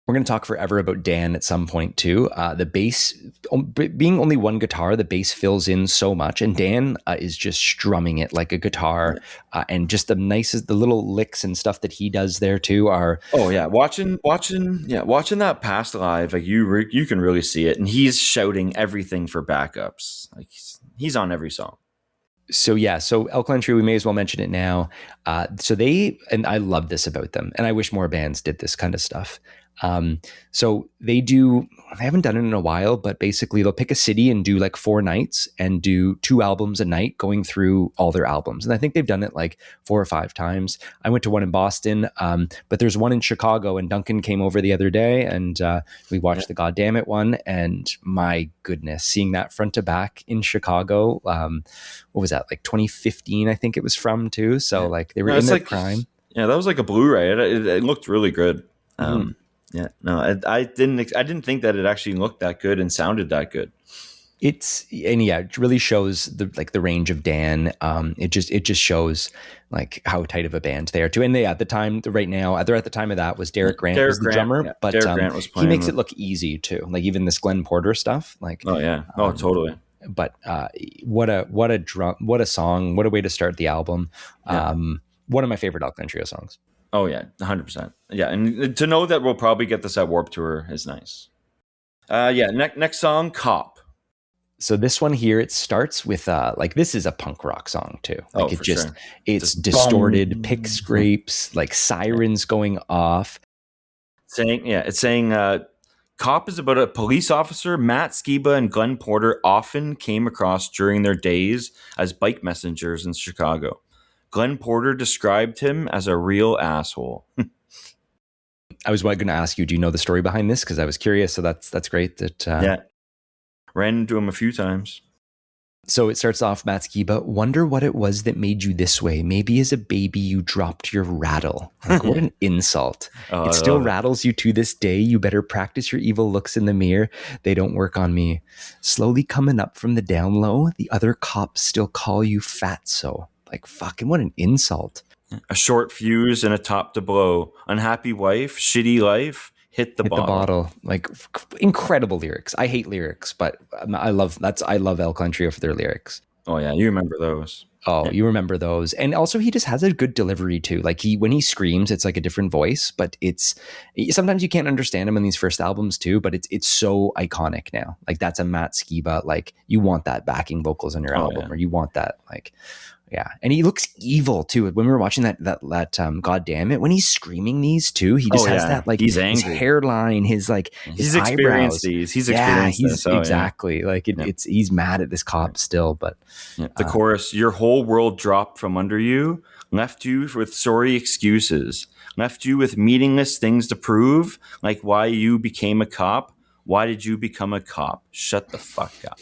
We're going to talk forever about Dan at some point too. The bass, being only one guitar, the bass fills in so much, and Dan is just strumming it like a guitar, and just the little licks and stuff that he does there too are. Oh yeah, watching that Past live, like you can really see it, and he's shouting everything for backups. Like he's on every song. So Alkaline Trio, we may as well mention it now. So and I love this about them, and I wish more bands did this kind of stuff. So they haven't done it in a while, but basically they'll pick a city and do like 4 nights and do 2 albums a night going through all their albums. And I think they've done it like 4 or 5 times. I went to one in Boston, but there's one in Chicago, and Duncan came over the other day and we watched the Goddamnit one. And my goodness, seeing that front to back in Chicago, what was that, like 2015, I think it was from too. So like they were in their prime. Yeah, that was like a Blu-ray. It looked really good. Yeah, no, I didn't think that it actually looked that good and sounded that good. It really shows the range of Dan. It just shows like how tight of a band they are too. And at the time, right now, they're at the time of that was Derek Grant was the drummer, but Derek Grant was playing, he makes it look easy too. Like even this Glenn Porter stuff, like totally. But what a song, what a way to start the album. One of my favorite Alkaline Trio songs. Oh yeah, 100%. Yeah, and to know that we'll probably get this at Warped Tour is nice. Next song, Cop. So this one here, it starts with like this is a punk rock song too. Like it's distorted pick scrapes, like sirens going off. It's saying Cop is about a police officer Matt Skiba and Glenn Porter often came across during their days as bike messengers in Chicago. Glenn Porter described him as a real asshole. I was going to ask you, do you know the story behind this? Because I was curious. So that's great. Ran into him a few times. So it starts off, Matt Skiba, wonder what it was that made you this way. Maybe as a baby you dropped your rattle. Like, what an insult. It still rattles you to this day. You better practice your evil looks in the mirror. They don't work on me. Slowly coming up from the down low, the other cops still call you fatso. Like, fucking what an insult. A short fuse and a top to blow. Unhappy wife, shitty life, hit the bottle. Like, incredible lyrics. I hate lyrics, but I love Alkaline Trio for their lyrics. Oh yeah, you remember those. Oh, you remember those. And also he just has a good delivery too. Like when he screams, it's like a different voice, but sometimes you can't understand him in these first albums too, but it's so iconic now. Like that's a Matt Skiba, like you want that backing vocals on your album, or you want that, like, yeah. And he looks evil too. When we were watching that Goddamnit, when he's screaming these too, he just has that, like, he's his angry. hairline, his like his eyebrows. He's experienced this. Exactly. Like he's mad at this cop still, but the chorus, your whole world dropped from under you, left you with sorry excuses, left you with meaningless things to prove, like why you became a cop. Why did you become a cop? Shut the fuck up.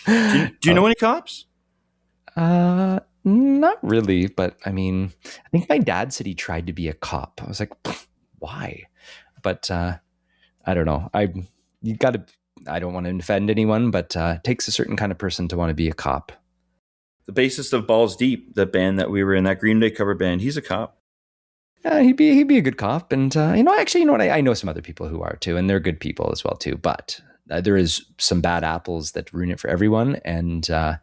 Do you know any cops? Not really, but I mean, I think my dad said he tried to be a cop. I was like, why? But I don't know. I don't want to offend anyone, but it takes a certain kind of person to want to be a cop. The bassist of Balls Deep, the band that we were in, that Green Day cover band, he's a cop. He'd be a good cop, and I know some other people who are too, and they're good people as well too. But there is some bad apples that ruin it for everyone, and I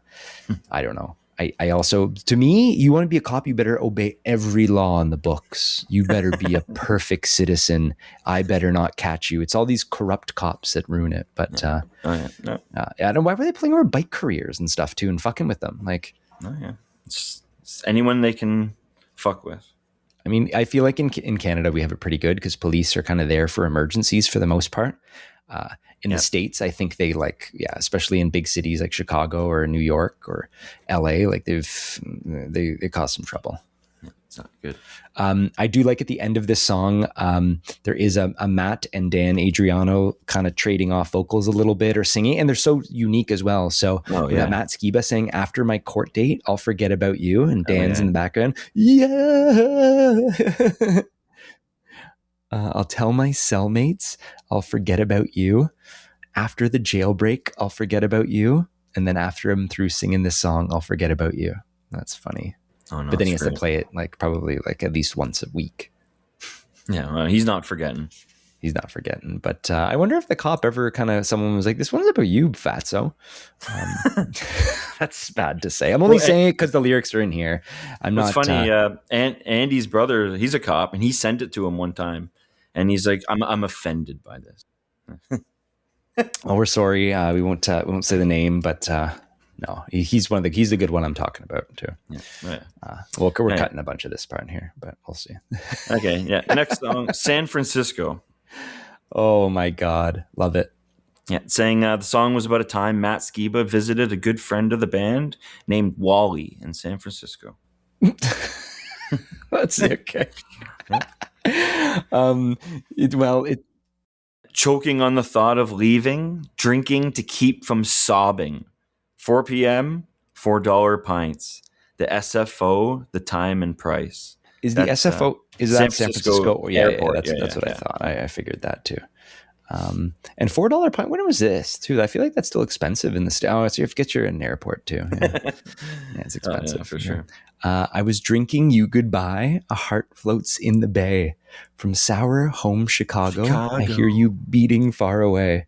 don't know. I also, to me, you want to be a cop, you better obey every law in the books. You better be a perfect citizen. I better not catch you. It's all these corrupt cops that ruin it. But I don't know, why were they playing over bike careers and stuff too, and fucking with them? Like, it's anyone they can fuck with. I mean, I feel like in Canada we have it pretty good because police are kind of there for emergencies for the most part. In the States, I think they especially in big cities like Chicago or New York or LA, like they cause some trouble. It's not good. I do like at the end of this song, there is a Matt and Dan Adriano kind of trading off vocals a little bit or singing, and they're so unique as well. So Matt Skiba saying, after my court date, I'll forget about you, and Dan's in the background. Yeah. I'll tell my cellmates I'll forget about you. After the jailbreak, I'll forget about you. And then after I'm through singing this song, I'll forget about you. That's funny. Oh, no, but then he has to play it probably at least once a week. Yeah, well, he's not forgetting. He's not forgetting. But I wonder if the cop ever someone was like, this one's about you, fatso. That's bad to say. I'm only saying it because the lyrics are in here. It's funny. Andy's brother, he's a cop, and he sent it to him one time. And he's like, I'm offended by this. Oh, we're sorry. We won't say the name, but no, he's the good one I'm talking about too. We're cutting a bunch of this part in here, but we'll see. Okay, yeah. Next song, San Francisco. Oh my God, love it. Yeah, saying the song was about a time Matt Skiba visited a good friend of the band named Wally in San Francisco. That's okay. Choking on the thought of leaving, drinking to keep from sobbing. 4 p.m., $4 pints. The SFO, the time and price. Is the SFO, is that San Francisco? Airport. That's what I thought. I figured that too. And $4 pint, when was this too? I feel like that's still expensive in the state. Oh, so you have to get your in an airport too. Yeah, it's expensive for sure. I was drinking you goodbye. A heart floats in the bay. From sour home Chicago, I hear you beating far away.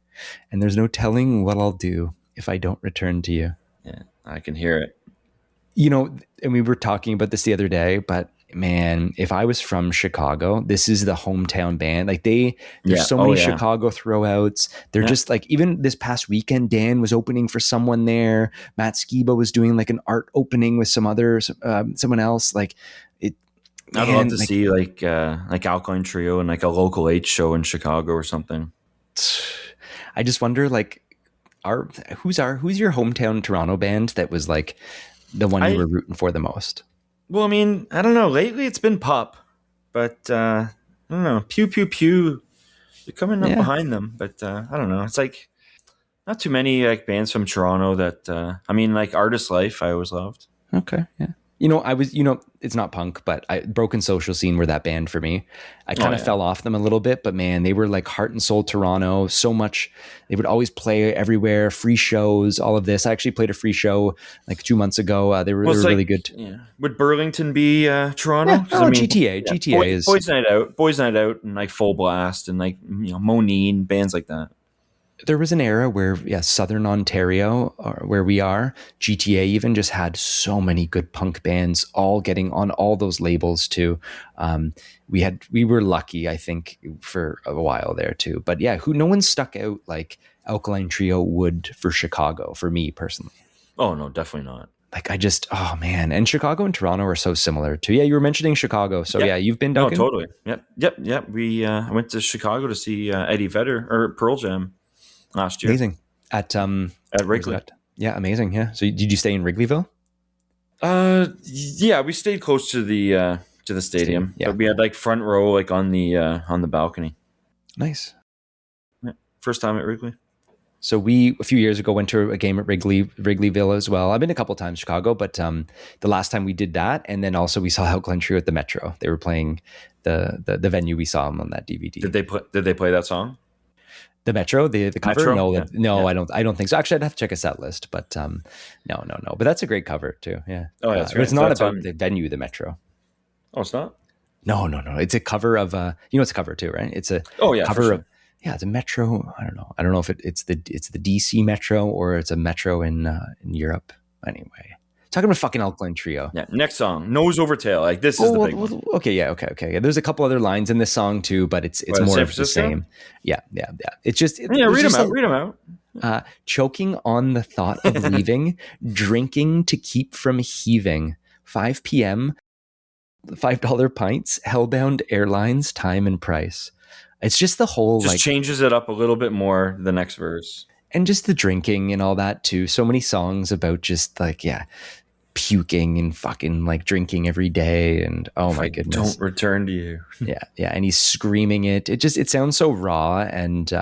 And there's no telling what I'll do if I don't return to you. Yeah, I can hear it. And we were talking about this the other day, but man, if I was from Chicago, this is the hometown band. Like there's so many Chicago throwouts. They're just like, even this past weekend, Dan was opening for someone there. Matt Skiba was doing like an art opening with someone else. Like it. I'd love to see like Alkaline Trio and like a local H show in Chicago or something. I just wonder, like, who's your hometown Toronto band that was like the one you were rooting for the most? Well, I mean, I don't know. Lately, it's been Pup, but I don't know. Pew Pew Pew, you're coming up behind them, but I don't know. It's like not too many like bands from Toronto that I mean, like Artist Life, I always loved. Okay, yeah. It's not punk, but Broken Social Scene were that band for me. I kind of fell off them a little bit, but man, they were like heart and soul Toronto so much. They would always play everywhere, free shows, all of this. I actually played a free show like 2 months ago. They were really good. Yeah. Would Burlington be Toronto? Yeah. Oh, I mean, GTA is Boys Night Out and like Full Blast and like Monine, bands like that. there was an era where, Southern Ontario, where we are, GTA even just had so many good punk bands all getting on all those labels too. We were lucky, I think, for a while there too. But yeah, no one stuck out like Alkaline Trio would for Chicago, for me personally. Oh no, definitely not. Like oh man, and Chicago and Toronto are so similar too. Yeah, you were mentioning Chicago, so yeah, you've been, Duncan? No, totally. Yep. We went to Chicago to see Eddie Vedder or Pearl Jam last year. Amazing at Wrigley. Yeah, amazing. Yeah. So did you stay in Wrigleyville? Yeah, we stayed close to the stadium. Yeah. But we had like front row, like on the balcony. Nice. Yeah. First time at Wrigley. So we, a few years ago, went to a game at Wrigleyville as well. I've been a couple times Chicago, but the last time we did that, and then also we saw Alkaline Trio at the Metro. They were playing the venue we saw them on that DVD. Did they play that song? The Metro, the cover? Metro? No, I don't think so. Actually, I'd have to check a set list, but no. But that's a great cover too. Yeah. Oh, that's right. It's not about the venue, the Metro. Oh, it's not? No. It's a cover of it's a cover too, right? It's a cover of. Yeah, it's a Metro. I don't know if it's the DC Metro or it's a Metro in Europe. Anyway, talking about fucking Alkaline Trio. Yeah, next song, Nose Over Tail. Like this is the big one. Okay. Yeah, there's a couple other lines in this song too, but it's more of the same. Yeah. It's just read them out. Choking on the thought of leaving, drinking to keep from heaving. 5 p.m. $5 pints, Hellbound Airlines, time and price. It's just the whole just changes it up a little bit more the next verse. And just the drinking and all that too. So many songs about just puking and fucking drinking every day and oh my goodness. Don't return to you. Yeah. And he's screaming it. It sounds so raw and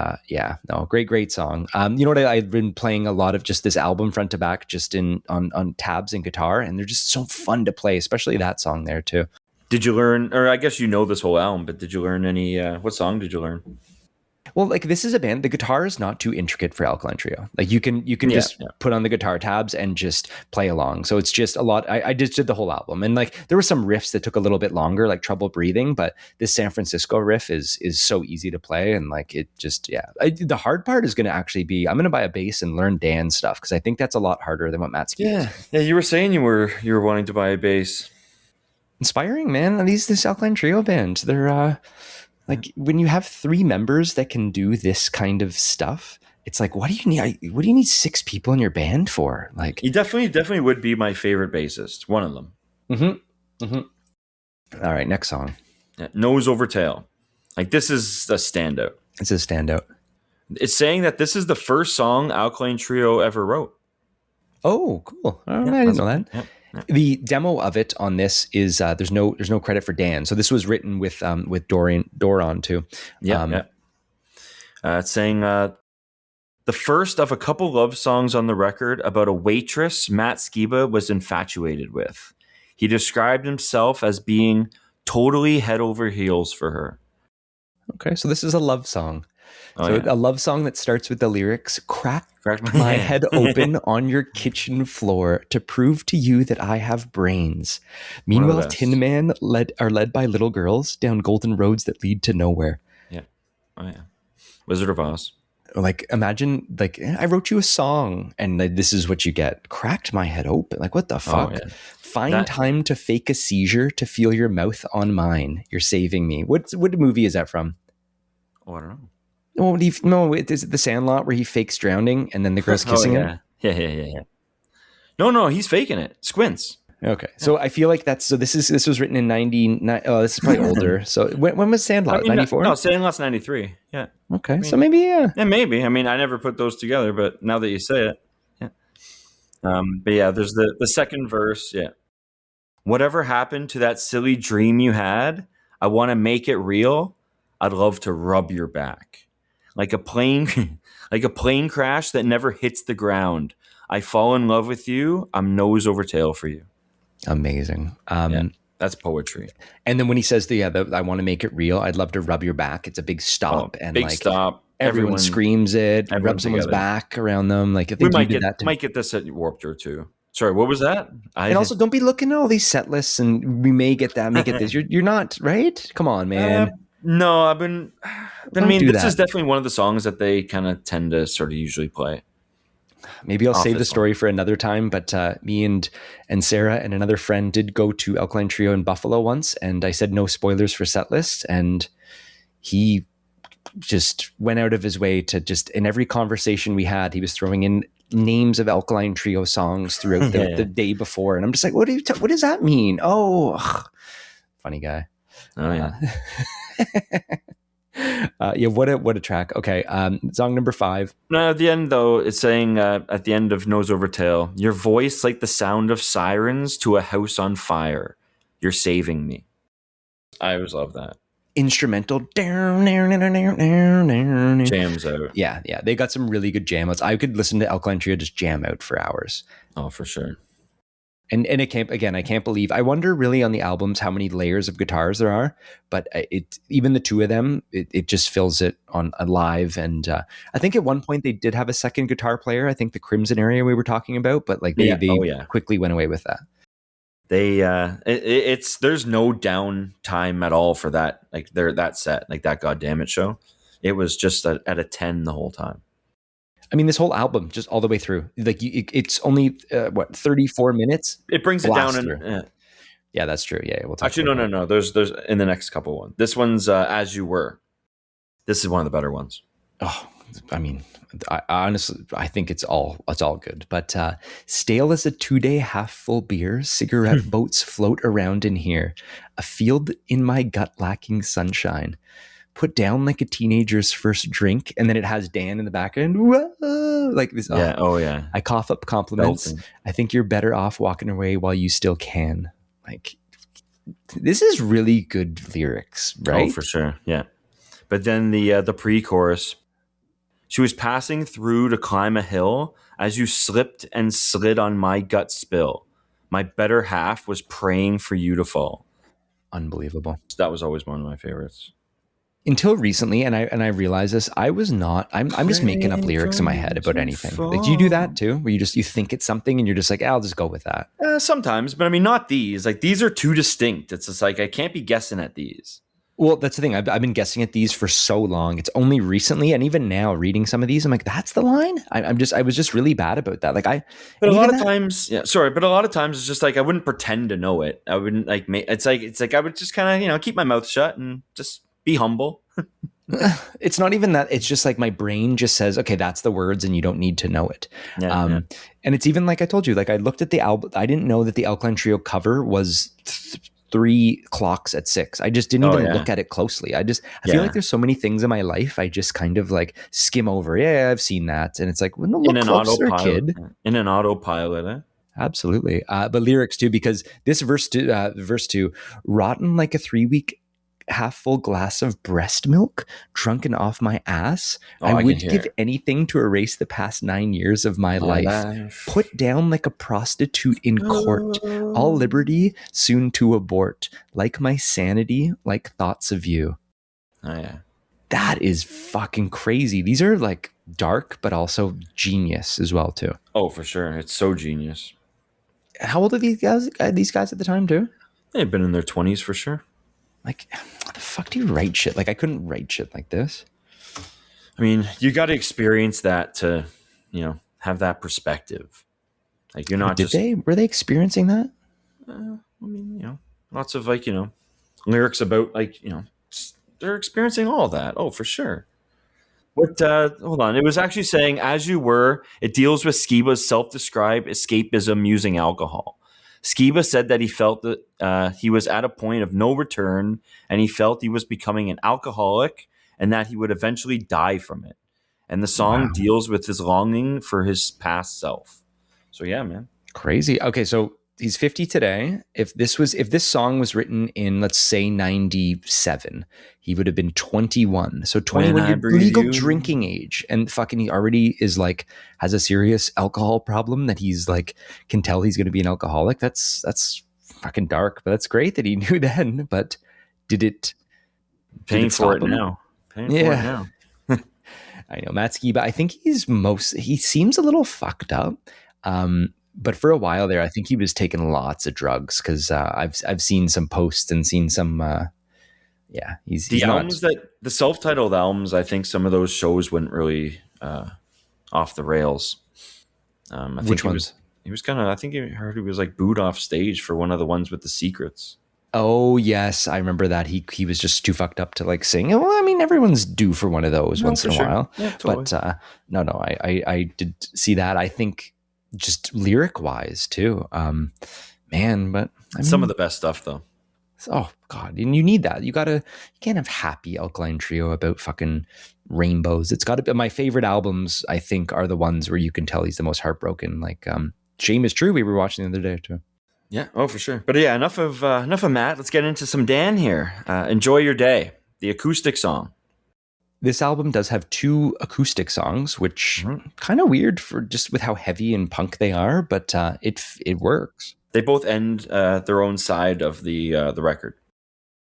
great song. You know what, I've been playing a lot of just this album front to back just on tabs and guitar, and they're just so fun to play, especially that song there too. Did you learn, or I guess you know this whole album, but did you learn any, what song did you learn? Well, this is a band, the guitar is not too intricate for Alkaline Trio. You can just put on the guitar tabs and just play along. So it's just a lot. I just did the whole album. And there were some riffs that took a little bit longer, like Trouble Breathing, but this San Francisco riff is so easy to play. And it just, the hard part is going to actually be, I'm going to buy a bass and learn Dan's stuff, because I think that's a lot harder than what Matt's doing. Yeah, you were saying you were wanting to buy a bass. Inspiring, man. This Alkaline Trio band, they're when you have 3 members that can do this kind of stuff, it's what do you need? What do you need 6 people in your band for? He definitely would be my favorite bassist, one of them. All right, next song. Yeah, Nose Over Tail. This is a standout. It's a standout. It's saying that this is the first song Alkaline Trio ever wrote. Oh, cool. I didn't know that. Yeah. The demo of it on this is there's no credit for Dan, so this was written with Doron too. It's saying the first of a couple love songs on the record about a waitress Matt Skiba was infatuated with. He described himself as being totally head over heels for her. Okay, so this is a love song. A love song that starts with the lyrics, crack my head open on your kitchen floor to prove to you that I have brains. Meanwhile, Tin Man are led by little girls down golden roads that lead to nowhere. Yeah. Oh, yeah. Wizard of Oz. Imagine, I wrote you a song and this is what you get. Cracked my head open. What the fuck? Oh, yeah. Find time to fake a seizure to feel your mouth on mine. You're saving me. What movie is that from? Oh, I don't know. No, is it The Sandlot where he fakes drowning and then the girl's kissing him? Yeah. No, he's faking it. Squints. Okay, so I feel like this was written in 99. Oh, this is probably older. So when was Sandlot? 94? No, Sandlot's 93. Yeah. Okay, so maybe Yeah, maybe. I never put those together, but now that you say it, yeah. But yeah, there's the second verse. Yeah. Whatever happened to that silly dream you had? I want to make it real. I'd love to rub your back. Like a plane crash that never hits the ground. I fall in love with you. I'm nose over tail for you. Amazing. That's poetry. And then when he says I want to make it real, I'd love to rub your back. It's a big stop. Big stop. Everyone screams it. Rub someone's back around them. I think might get this at Warped Tour too. Sorry, what was that? And also, don't be looking at all these set lists and we may get that, may get this. You're not, right? Come on, man. No, I mean, this is definitely one of the songs that they kind of tend to sort of usually play. Maybe I'll save the story for another time, but me and Sarah and another friend did go to Alkaline Trio in Buffalo once, and I said no spoilers for setlist, and he just went out of his way to just, in every conversation we had, he was throwing in names of Alkaline Trio songs throughout the day before, and I'm just like, what does that mean? Oh, ugh. Funny guy. Oh yeah. What a track. Okay, song number 5. No, at the end though, it's saying at the end of Nose Over Tail, your voice like the sound of sirens to a house on fire. You're saving me. I always love that. Instrumental jams out. Yeah, they got some really good jam outs. I could listen to Alkaline Trio just jam out for hours. Oh, for sure. And I can't believe, I wonder really on the albums how many layers of guitars there are, but even the two of them, it just fills it on a live. And I think at one point they did have a second guitar player. I think the Crimson area we were talking about, but like they quickly went away with that. There's no downtime at all for that. Like that set, like that Goddamnit show. It was just at a 10 the whole time. I mean, this whole album, just all the way through, like it's only 34 minutes. It brings it down. Yeah, that's true. Yeah, we'll talk. Actually, no. There's in the next couple ones. This one's As You Were. This is one of the better ones. Oh, I mean, I honestly think it's all good. But stale as a 2-day half full beer, cigarette boats float around in here, a field in my gut lacking sunshine. Put down like a teenager's first drink, and then it has Dan in the background. Whoa, like this. Yeah. Oh yeah. I cough up compliments. Belting. I think you're better off walking away while you still can. Like, this is really good lyrics, right? Oh, for sure. Yeah. But then the pre-chorus. She was passing through to climb a hill as you slipped and slid on my gut spill. My better half was praying for you to fall. Unbelievable. That was always one of my favorites. Until recently, and I realized this, I was not. I'm just making up lyrics in my head about anything. Like, do you do that too, where you think it's something and you're just like, I'll just go with that? Sometimes, but I mean, not these. Like, these are too distinct. It's just like I can't be guessing at these. Well, that's the thing. I've been guessing at these for so long. It's only recently, and even now, reading some of these, I'm like, that's the line. I was just really bad about that. Like but a lot of times it's just like I wouldn't pretend to know it. I wouldn't like. It's like I would just kind of keep my mouth shut and just be humble. It's not even that. It's just like my brain just says, okay, that's the words and you don't need to know it. Yeah. And it's even like I told you, like I looked at the album. I didn't know that the Alkaline Trio cover was 3 clocks at 6. I just didn't even look at it closely. I feel like there's so many things in my life I just kind of like skim over. Yeah, I've seen that. And it's like, well, no, look closer, kid. In an autopilot, eh? Absolutely. But lyrics too, because this verse 2, rotten like a 3-week half full glass of breast milk drunken off my ass. I would give anything to erase the past 9 years of my life. Put down like a prostitute in court. All liberty soon to abort. Like my sanity, like thoughts of you. Oh yeah. That is fucking crazy. These are like dark, but also genius as well too. Oh, for sure. It's so genius. How old are these guys at the time too? They've been in their 20s for sure. Like, how the fuck do you write shit? Like, I couldn't write shit like this. I mean, you got to experience that to, have that perspective. Like, you're not were they experiencing that? I mean, lots of like, lyrics about like, they're experiencing all of that. Oh, for sure. What, hold on. It was actually saying, As You Were, it deals with Skiba's self-described escapism using alcohol. Skiba said that he felt that he was at a point of no return and he felt he was becoming an alcoholic and that he would eventually die from it. And the song deals with his longing for his past self. So yeah, man. Crazy. Okay, so he's 50 today. If this song was written in, let's say, 97, he would have been 21. So 21, legal drinking age, and fucking he already is like has a serious alcohol problem that he's like can tell he's going to be an alcoholic. That's fucking dark, but that's great that he knew then. But did it? Paying for it now. I know Matt Skiba. I think he seems a little fucked up. But for a while there, I think he was taking lots of drugs because I've seen some posts and seen some Yeah, he's the not. albums that the self-titled albums. I think some of those shows went really off the rails. I Which think ones? he was kind of. I think I heard he was like booed off stage for one of the ones with the secrets. Oh yes, I remember that he was just too fucked up to like sing. Well, I mean, everyone's due for one of those once in a while. Yeah, totally. But no, I did see that. I think just lyric wise too, man. But I mean, some of the best stuff though. Oh God, and you need that. You can't have happy Alkaline Trio about fucking rainbows. It's got to be my favorite albums. I think are the ones where you can tell he's the most heartbroken. Like Shame Is True. We were watching the other day too. Yeah, oh for sure. But yeah, enough of Matt. Let's get into some Dan here. Enjoy Your Day, the acoustic song. This album does have 2 acoustic songs, which kind of weird for just with how heavy and punk they are, but it works. They both end their own side of the record.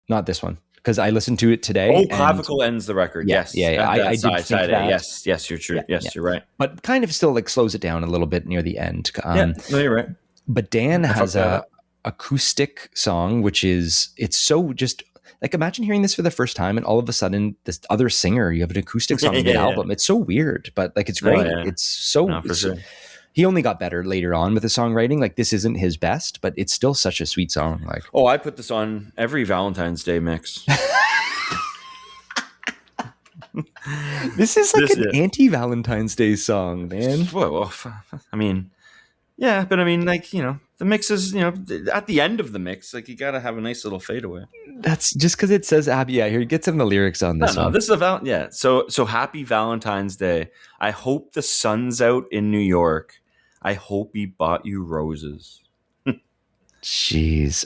Not this one, because I listened to it today. Oh, Clavicle ends the record. Yeah, yes, yeah. I did think that. Yes, you're true. Yes, you're right. But kind of still like slows it down a little bit near the end. No, you're right. But Dan has a acoustic song, which it's so just like, imagine hearing this for the first time and all of a sudden this other singer, you have an acoustic song in the album. It's so weird, but like, it's great. It's so, sure. He only got better later on with the songwriting. Like, this isn't his best, but it's still such a sweet song. Like, oh, I put this on every Valentine's Day mix. This is like an anti-Valentine's Day song, man. Well, I mean, yeah, but I mean, like, the mix is, at the end of the mix, like, you got to have a nice little fadeaway. That's just because it says Abby. Yeah, here, get some of the lyrics on this. No, this is So happy Valentine's Day. I hope the sun's out in New York. I hope he bought you roses. Jeez.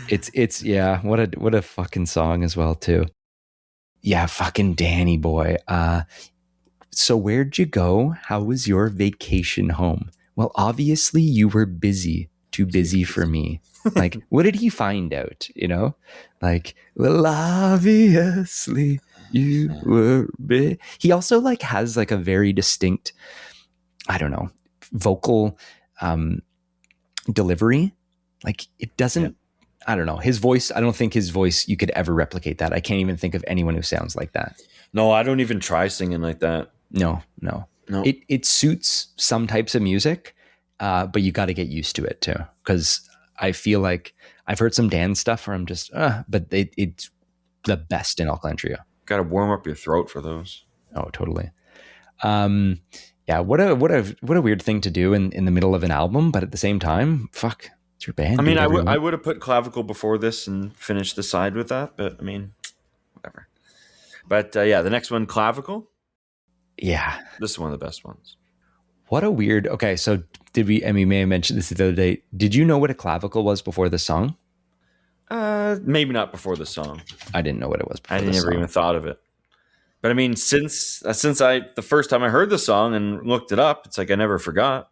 It's yeah, what a fucking song as well too. Yeah, fucking Danny boy. So where'd you go? How was your vacation home? Well, obviously you were busy, too busy for me. Like, what did he find out? Like, well, obviously you were busy. He also like has like a very distinct, I don't know, vocal delivery. Like, it doesn't, I don't know, his voice. I don't think his voice, you could ever replicate that. I can't even think of anyone who sounds like that. No, I don't even try singing like that. No. It suits some types of music, but you got to get used to it too. Because I feel like I've heard some Dan stuff where I'm just, but it's the best in Alkaline Trio. Got to warm up your throat for those. Oh, totally. Yeah, what a weird thing to do in the middle of an album, but at the same time, fuck, it's your band. I mean, I would have put Clavicle before this and finished the side with that, but I mean, whatever. But yeah, the next one, Clavicle. Yeah, this is one of the best ones. What a weird. Okay, so did we? And we may have mentioned this the other day. Did you know what a clavicle was before the song? Maybe not before the song. I didn't know what it was before. I never even thought of it. But I mean, since the first time I heard the song and looked it up, it's like I never forgot.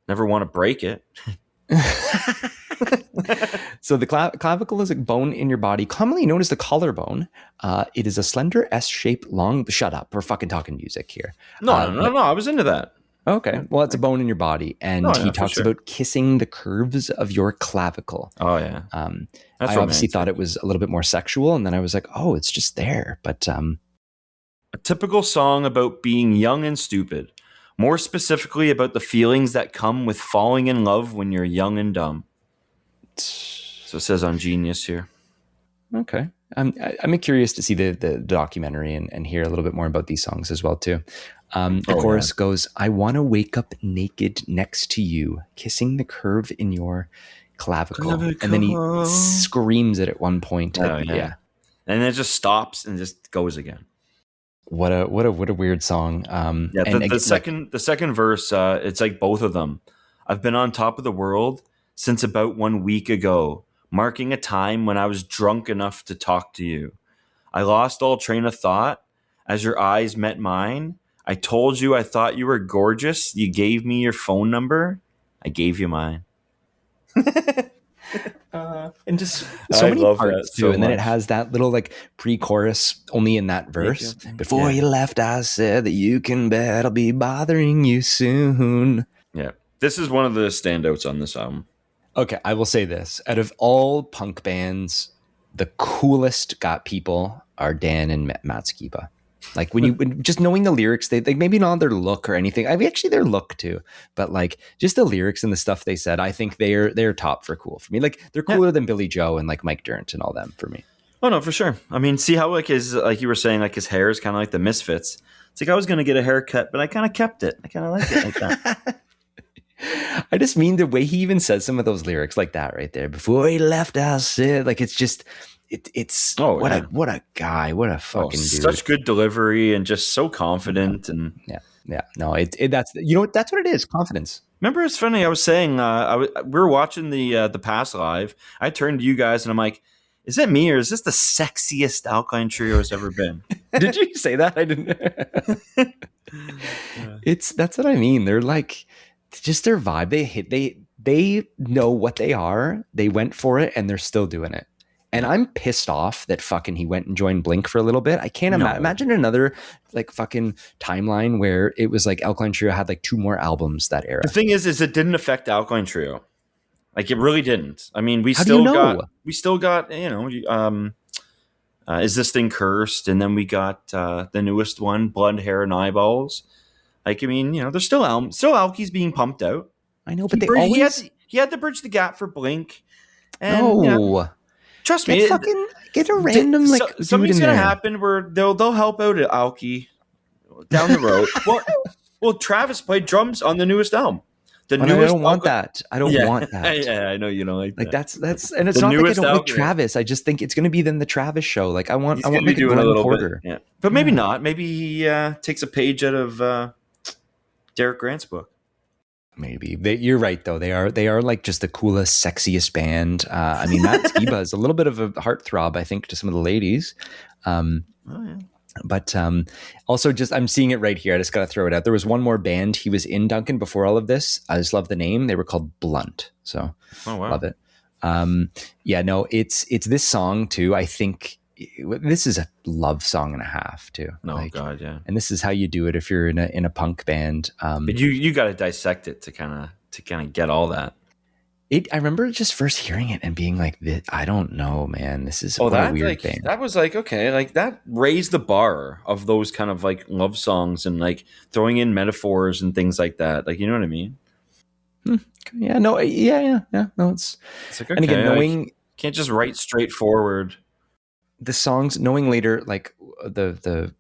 Never want to break it. So the clavicle is a bone in your body, commonly known as the collarbone. It is a slender S-shaped long. Shut up! We're fucking talking music here. No. I was into that. Okay, well, it's a bone in your body, and he talks about kissing the curves of your clavicle. Oh yeah. I obviously thought it was a little bit more sexual, and then I was like, oh, it's just there. But a typical song about being young and stupid. More specifically, about the feelings that come with falling in love when you're young and dumb. So it says on Genius here. Okay. I'm curious to see the documentary and hear a little bit more about these songs as well too. The chorus goes, I want to wake up naked next to you, kissing the curve in your clavicle. And then he screams it at one point. Yeah. And then it just stops and just goes again. What a weird song. The second verse, it's like both of them. I've been on top of the world since about 1 week ago, marking a time when I was drunk enough to talk to you. I lost all train of thought as your eyes met mine. I told you I thought you were gorgeous. You gave me your phone number. I gave you mine. And just so many parts too. And then it has that little like pre-chorus only in that verse. Before you left, I said that you can bet I'll be bothering you soon. Yeah. This is one of the standouts on this album. Okay, I will say this. Out of all punk bands, the coolest people are Dan and Matt Skiba. Like when just knowing the lyrics, they like maybe not their look or anything. I mean, actually their look too, but like just the lyrics and the stuff they said, I think they're top for cool for me. Like they're cooler than Billy Joe and like Mike Dirnt and all them for me. Oh no, for sure. I mean, see how like like you were saying, like his hair is kind of like the Misfits. It's like I was going to get a haircut, but I kind of kept it. I kind of like it like that. I just mean the way he even says some of those lyrics like that right there. Before he left us, like it's just it's what a guy, what a fucking dude. Such good delivery and just so confident and no, that's that's what it is, confidence. Remember, it's funny. I was saying we were watching the Pass live. I turned to you guys and I'm like, is it me or is this the sexiest Alkaline Trio has ever been? Did you say that? I didn't. That's what I mean. They're like just their vibe. They know what they are. They went for it and they're still doing it. And I'm pissed off that fucking he went and joined Blink for a little bit. I can't imagine another like fucking timeline where it was like Alkaline Trio had like 2 more albums that era. The thing is it didn't affect Alkaline Trio. Like it really didn't. I mean, we still got, Is This Thing Cursed? And then we got the newest one, Blood, Hair, and Eyeballs. Like, I mean, there's still Alky's being pumped out. I know, but he had to bridge the gap for Blink. And, trust me, fucking get a random something's gonna happen where they'll help out at Alky down the road. well, Travis played drums on the newest album. I don't want that. I don't want that. Yeah, I know you don't like that. Like that's and it's not like I don't like Travis. I just think it's going to be then the Travis show. Like I want like doing a little Porter. Bit. Yeah. But maybe not. Maybe he takes a page out of Derek Grant's book. Maybe you're right though. They are like just the coolest, sexiest band. I mean, Matt Skiba is a little bit of a heartthrob, I think, to some of the ladies. But also just I'm seeing it right here. I just got to throw it out. There was one more band he was in, Duncan, before all of this. I just love the name. They were called Blunt. So love it. It's this song too. I think this is a love song and a half too. Oh God, yeah. And this is how you do it if you're in a punk band. But you got to dissect it to kind of get all that. I remember just first hearing it and being like, I don't know, man. This is a weird band. That was like, okay, like that raised the bar of those kind of like love songs and like throwing in metaphors and things like that. Like, you know what I mean? Yeah, no, yeah. No, it's like, okay, and again, knowing like, can't just write straightforward. The songs, knowing later, like the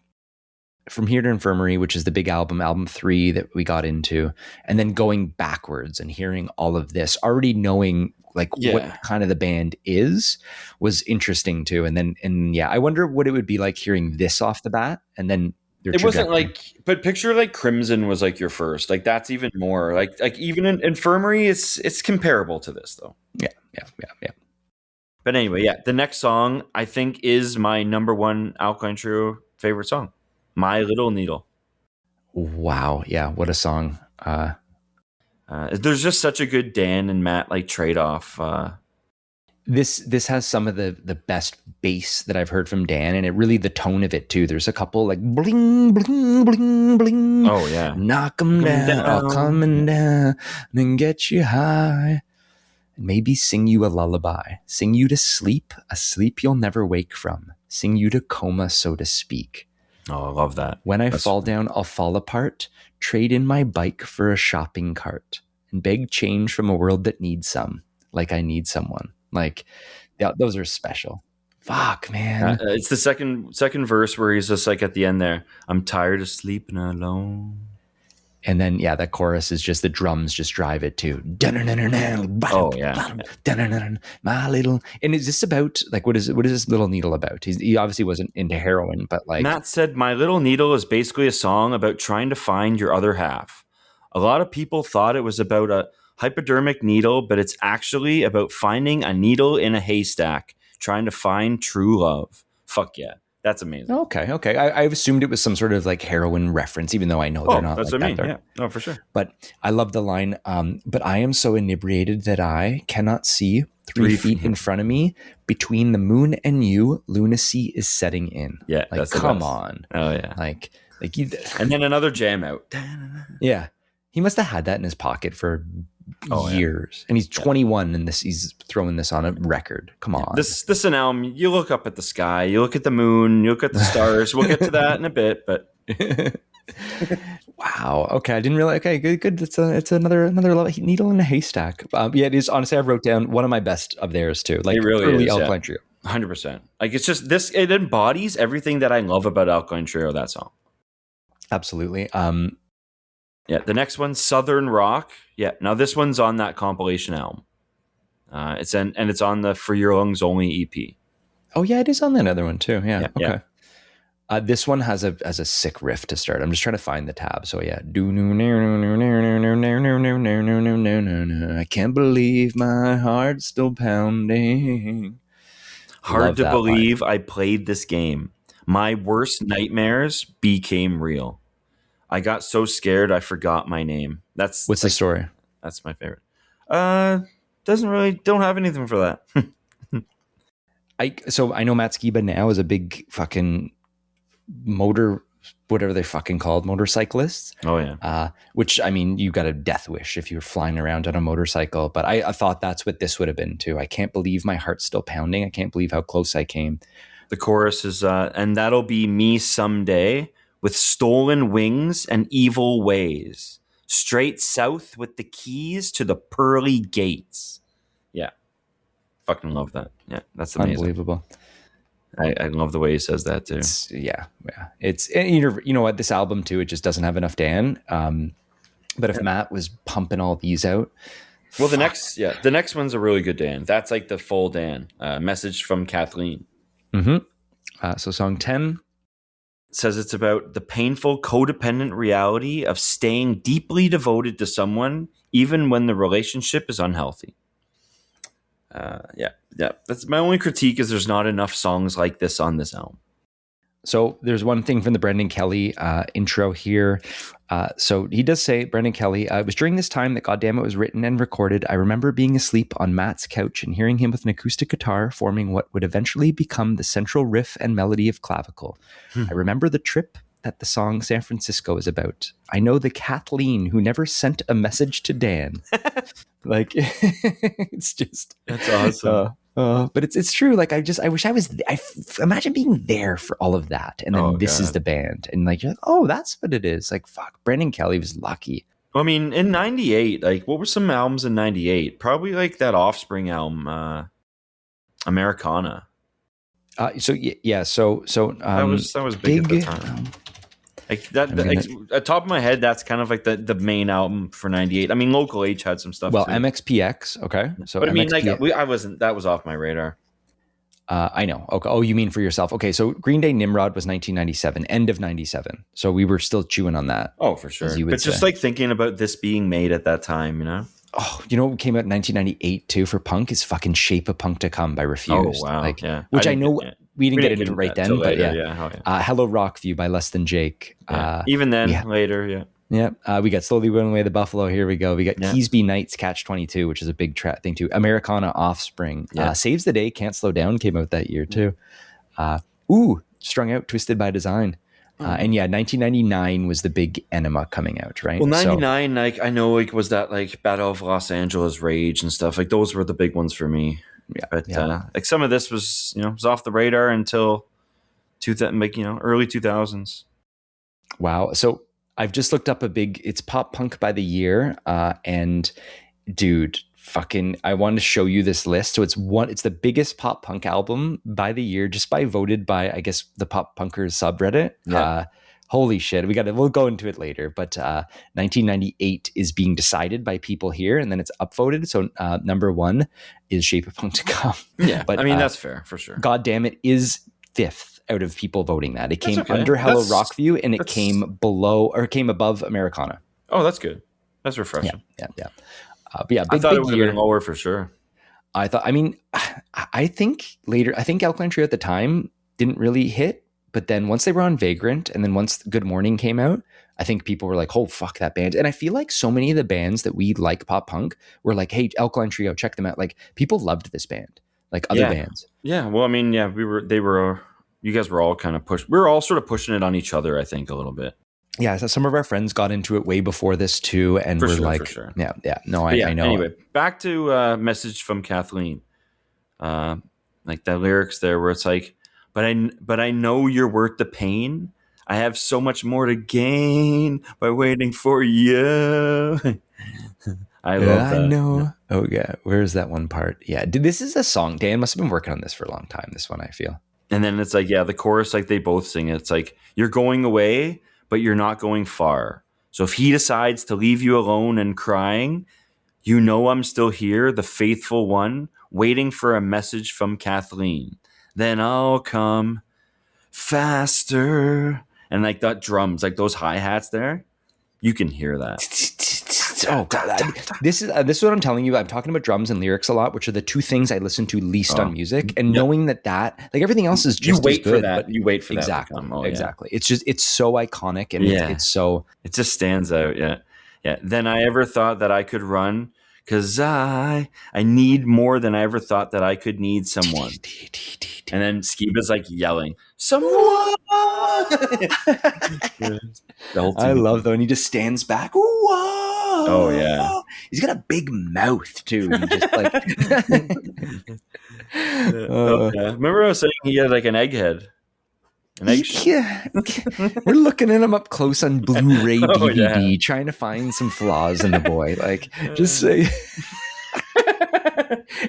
From Here to Infirmary, which is the big album 3 that we got into, and then going backwards and hearing all of this, already knowing like what kind of the band was interesting too. And I wonder what it would be like hearing this off the bat, and then it wasn't like, but picture like Crimson was like your first, like that's even more like even in Infirmary, it's comparable to this though. Yeah. But anyway, the next song I think is my number 1 Alkaline Trio favorite song. My Little Needle. Wow. Yeah. What a song. There's just such a good Dan and Matt like trade-off. This has some of the best bass that I've heard from Dan, and the tone of it too. There's a couple like bling, bling, bling, bling. Oh yeah. Knock 'em down, I'll come down and get you high. Maybe sing you a lullaby, sing you to sleep, a sleep you'll never wake from, sing you to coma, so to speak. Oh, I love that. When I fall down, I'll fall apart, trade in my bike for a shopping cart, and beg change from a world that needs some, like I need someone. Like, those are special. Fuck, man. It's the second verse where he's just like at the end there, I'm tired of sleeping alone. And then, that chorus is just the drums just drive it too. Oh, yeah. My little. And is this about, like, what is this Little Needle about? He obviously wasn't into heroin, but like. Matt said, My Little Needle is basically a song about trying to find your other half. A lot of people thought it was about a hypodermic needle, but it's actually about finding a needle in a haystack, trying to find true love. Fuck yeah. That's amazing. Okay. I've assumed it was some sort of like heroin reference, even though I know they're not. That's like what I mean. that. Yeah, no, for sure. But I love the line. But I am so inebriated that I cannot see 3 feet in front of me. Between the moon and you, lunacy is setting in. Yeah, like that's come on. Oh yeah. Like you. And then another jam out. Yeah, he must have had that in his pocket for years, and he's 21, and he's throwing this on a record. Come on, this an album. You look up at the sky, you look at the moon, you look at the stars. We'll get to that in a bit, but wow. Okay, I didn't realize. Okay, good. It's another needle in a haystack. It is. Honestly, I wrote down one of my best of theirs too. Like, it really early is, Alkaline Trio. 100%. Like, it's just this. It embodies everything that I love about Alkaline Trio. That song. Absolutely. The next one, Southern Rock. Yeah, now this one's on that compilation album. It's on the For Your Lungs Only EP. Oh yeah, it is on that other one too. Yeah. Okay. Yeah. This one has a sick riff to start. I'm just trying to find the tab. So yeah, I can't believe my heart's still pounding. Hard to believe I played this game. My worst nightmares became real. I got so scared I forgot my name. What's the story? That's my favorite. Don't have anything for that. I know Matt Skiba now is a big fucking whatever they're fucking called, motorcyclists. Oh yeah. Which, I mean, you got a death wish if you're flying around on a motorcycle. But I thought that's what this would have been too. I can't believe my heart's still pounding. I can't believe how close I came. The chorus is, and that'll be me someday with stolen wings and evil ways. Straight south with the keys to the pearly gates. Yeah. Fucking love that. Yeah, that's amazing. Unbelievable. I love the way he says that too. It's you know what, this album too, it just doesn't have enough Dan. But if Matt was pumping all these out, well, the next one's a really good Dan. That's like the full Dan. Message from Kathleen. Mm-hmm. So song 10 says it's about the painful codependent reality of staying deeply devoted to someone even when the relationship is unhealthy. That's my only critique, is there's not enough songs like this on this album. So there's one thing from the Brendan Kelly intro here. So he does say, Brendan Kelly, it was during this time that Goddamnit was written and recorded. I remember being asleep on Matt's couch and hearing him with an acoustic guitar forming what would eventually become the central riff and melody of Clavicle. I remember the trip that the song San Francisco is about. I know the Kathleen who never sent a message to Dan. Like, it's just, that's awesome. But it's true. Like, I wish I was, imagine being there for all of that. And then this is the band. And like, you're like, oh, that's what it is. Like, fuck, Brendan Kelly was lucky. I mean, in 98, like, what were some albums in 98? Probably like that Offspring album, Americana. That was big at the time. Like that, at top of my head, that's kind of like the main album for 98. I mean, Local H had some stuff. Well, too. MXPX, okay. So, but I mean, that was off my radar. I know. Okay. Oh, you mean for yourself? Okay. So Green Day Nimrod was 1997, end of 97. So we were still chewing on that. Oh, for sure. But just like thinking about this being made at that time, you know. Oh, you know what came out in 1998 too for punk is fucking Shape of Punk to Come by Refused. Oh, wow. Like, yeah. Which I know we didn't get into right then, but later, Hello Rockview by Less Than Jake. Even then, later, yeah. Yeah, we got Slowly Running Away the Buffalo. Here we go. We got Keysby Nights Catch 22, which is a big thing too. Americana Offspring. Saves the Day Can't Slow Down came out that year too. Strung Out Twisted by Design. And 1999 was the big Enema coming out, right? Well, 99, like I know, like was that like Battle of Los Angeles, Rage and stuff. Like those were the big ones for me. Yeah, but like some of this was, was off the radar until early 2000s. Wow. So I've just looked up it's pop punk by the year, and dude, I wanted to show you this list. So it's the biggest pop punk album by the year, just voted by, I guess, the Pop Punkers subreddit. Yeah. Holy shit. We'll go into it later, but 1998 is being decided by people here, and then it's upvoted. So number one is Shape of Punk to Come. Yeah, but I mean, that's fair for sure. Goddamnit is fifth out of people voting that. It came under Hello Rockview, and it came above Americana. Oh, that's good. That's refreshing. Yeah. I thought it would have been lower for sure. I think Alkaline Trio at the time didn't really hit, but then once they were on Vagrant, and then once Good Morning came out, I think people were like, oh, fuck that band. And I feel like so many of the bands that we like pop punk were like, hey, Alkaline Trio, check them out. Like, people loved this band, like other bands. Yeah. Well, I mean, you guys were all kind of we were all sort of pushing it on each other, I think, a little bit. Yeah, so some of our friends got into it way before this too, and we're like, yeah, no, I know. Anyway, back to Message from Kathleen. Like the lyrics there, where it's like, but I know you're worth the pain. I have so much more to gain by waiting for you. I love that. I know. Oh yeah, where's that one part? Yeah, dude, this is a song. Dan must have been working on this for a long time. This one, I feel. And then it's like, yeah, the chorus, like they both sing it. It's like, you're going away, but you're not going far. So if he decides to leave you alone and crying, you know I'm still here, the faithful one, waiting for a message from Kathleen. Then I'll come faster. And like that drums, like those hi-hats there, you can hear that. Oh God, this is what I'm telling you. I'm talking about drums and lyrics a lot, which are the two things I listen to least on music. And knowing that like everything else is just you wait as good, for that. but you wait for exactly, that. Exactly. It's so iconic, and it's so it just stands out. Yeah. Then I ever thought that I could run, because I need more than I ever thought that I could need someone. And then Skiba's like yelling, someone. I love though, and he just stands back. Whoa! Oh yeah, he's got a big mouth too. He just like. Remember I was saying he had like an egghead. Yeah, we're looking at him up close on Blu-ray DVD, trying to find some flaws in the boy. Like, just say.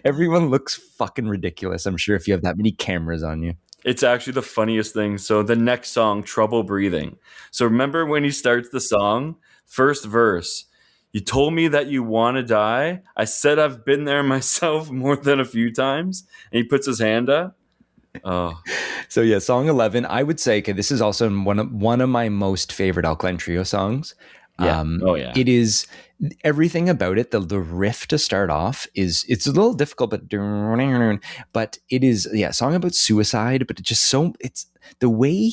Everyone looks fucking ridiculous, I'm sure, if you have that many cameras on you. It's actually the funniest thing. So the next song, Trouble Breathing. So remember when he starts the song, first verse, you told me that you want to die. I said I've been there myself more than a few times. And he puts his hand up. Oh. So yeah, song 11, I would say, okay, this is also one of my most favorite Alkaline Trio songs. Yeah. It is everything about it. The riff to start off it's a little difficult, but it is a song about suicide. But it's the way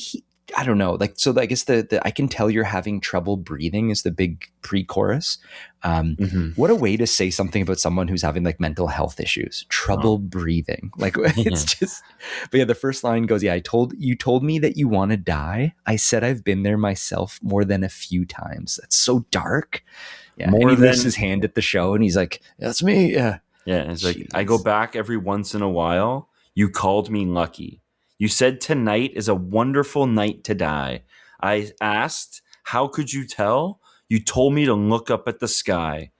I don't know. Like, so I guess the I can tell you're having trouble breathing is the big pre-chorus. What a way to say something about someone who's having like mental health issues, trouble breathing. Like it's just, but yeah, the first line goes, you told me that you want to die. I said I've been there myself more than a few times. That's so dark. Yeah. And he lifts his hand at the show and he's like, that's me. Yeah. Yeah. It's like, I go back every once in a while. You called me lucky. You said tonight is a wonderful night to die. I asked, how could you tell? You told me to look up at the sky.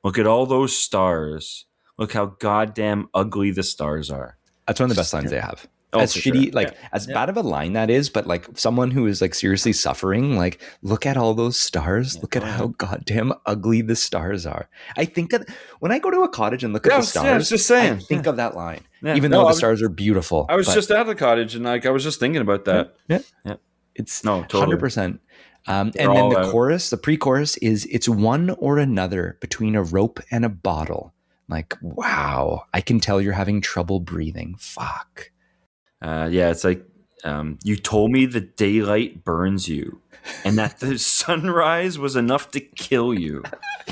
Look at all those stars. Look how goddamn ugly the stars are. That's one of the best lines they have. As shitty, sure. Bad of a line that is, but like someone who is like seriously suffering, like look at all those stars. Look at how goddamn ugly the stars are. I think that when I go to a cottage and look at the stars, I was just saying, I think of that line, even though the stars are beautiful. I was just at the cottage and like I was just thinking about that. Yeah. It's 100%. And then the chorus, the pre-chorus is it's one or another between a rope and a bottle. Like, wow, I can tell you're having trouble breathing. Fuck. It's like you told me the daylight burns you and that the sunrise was enough to kill you.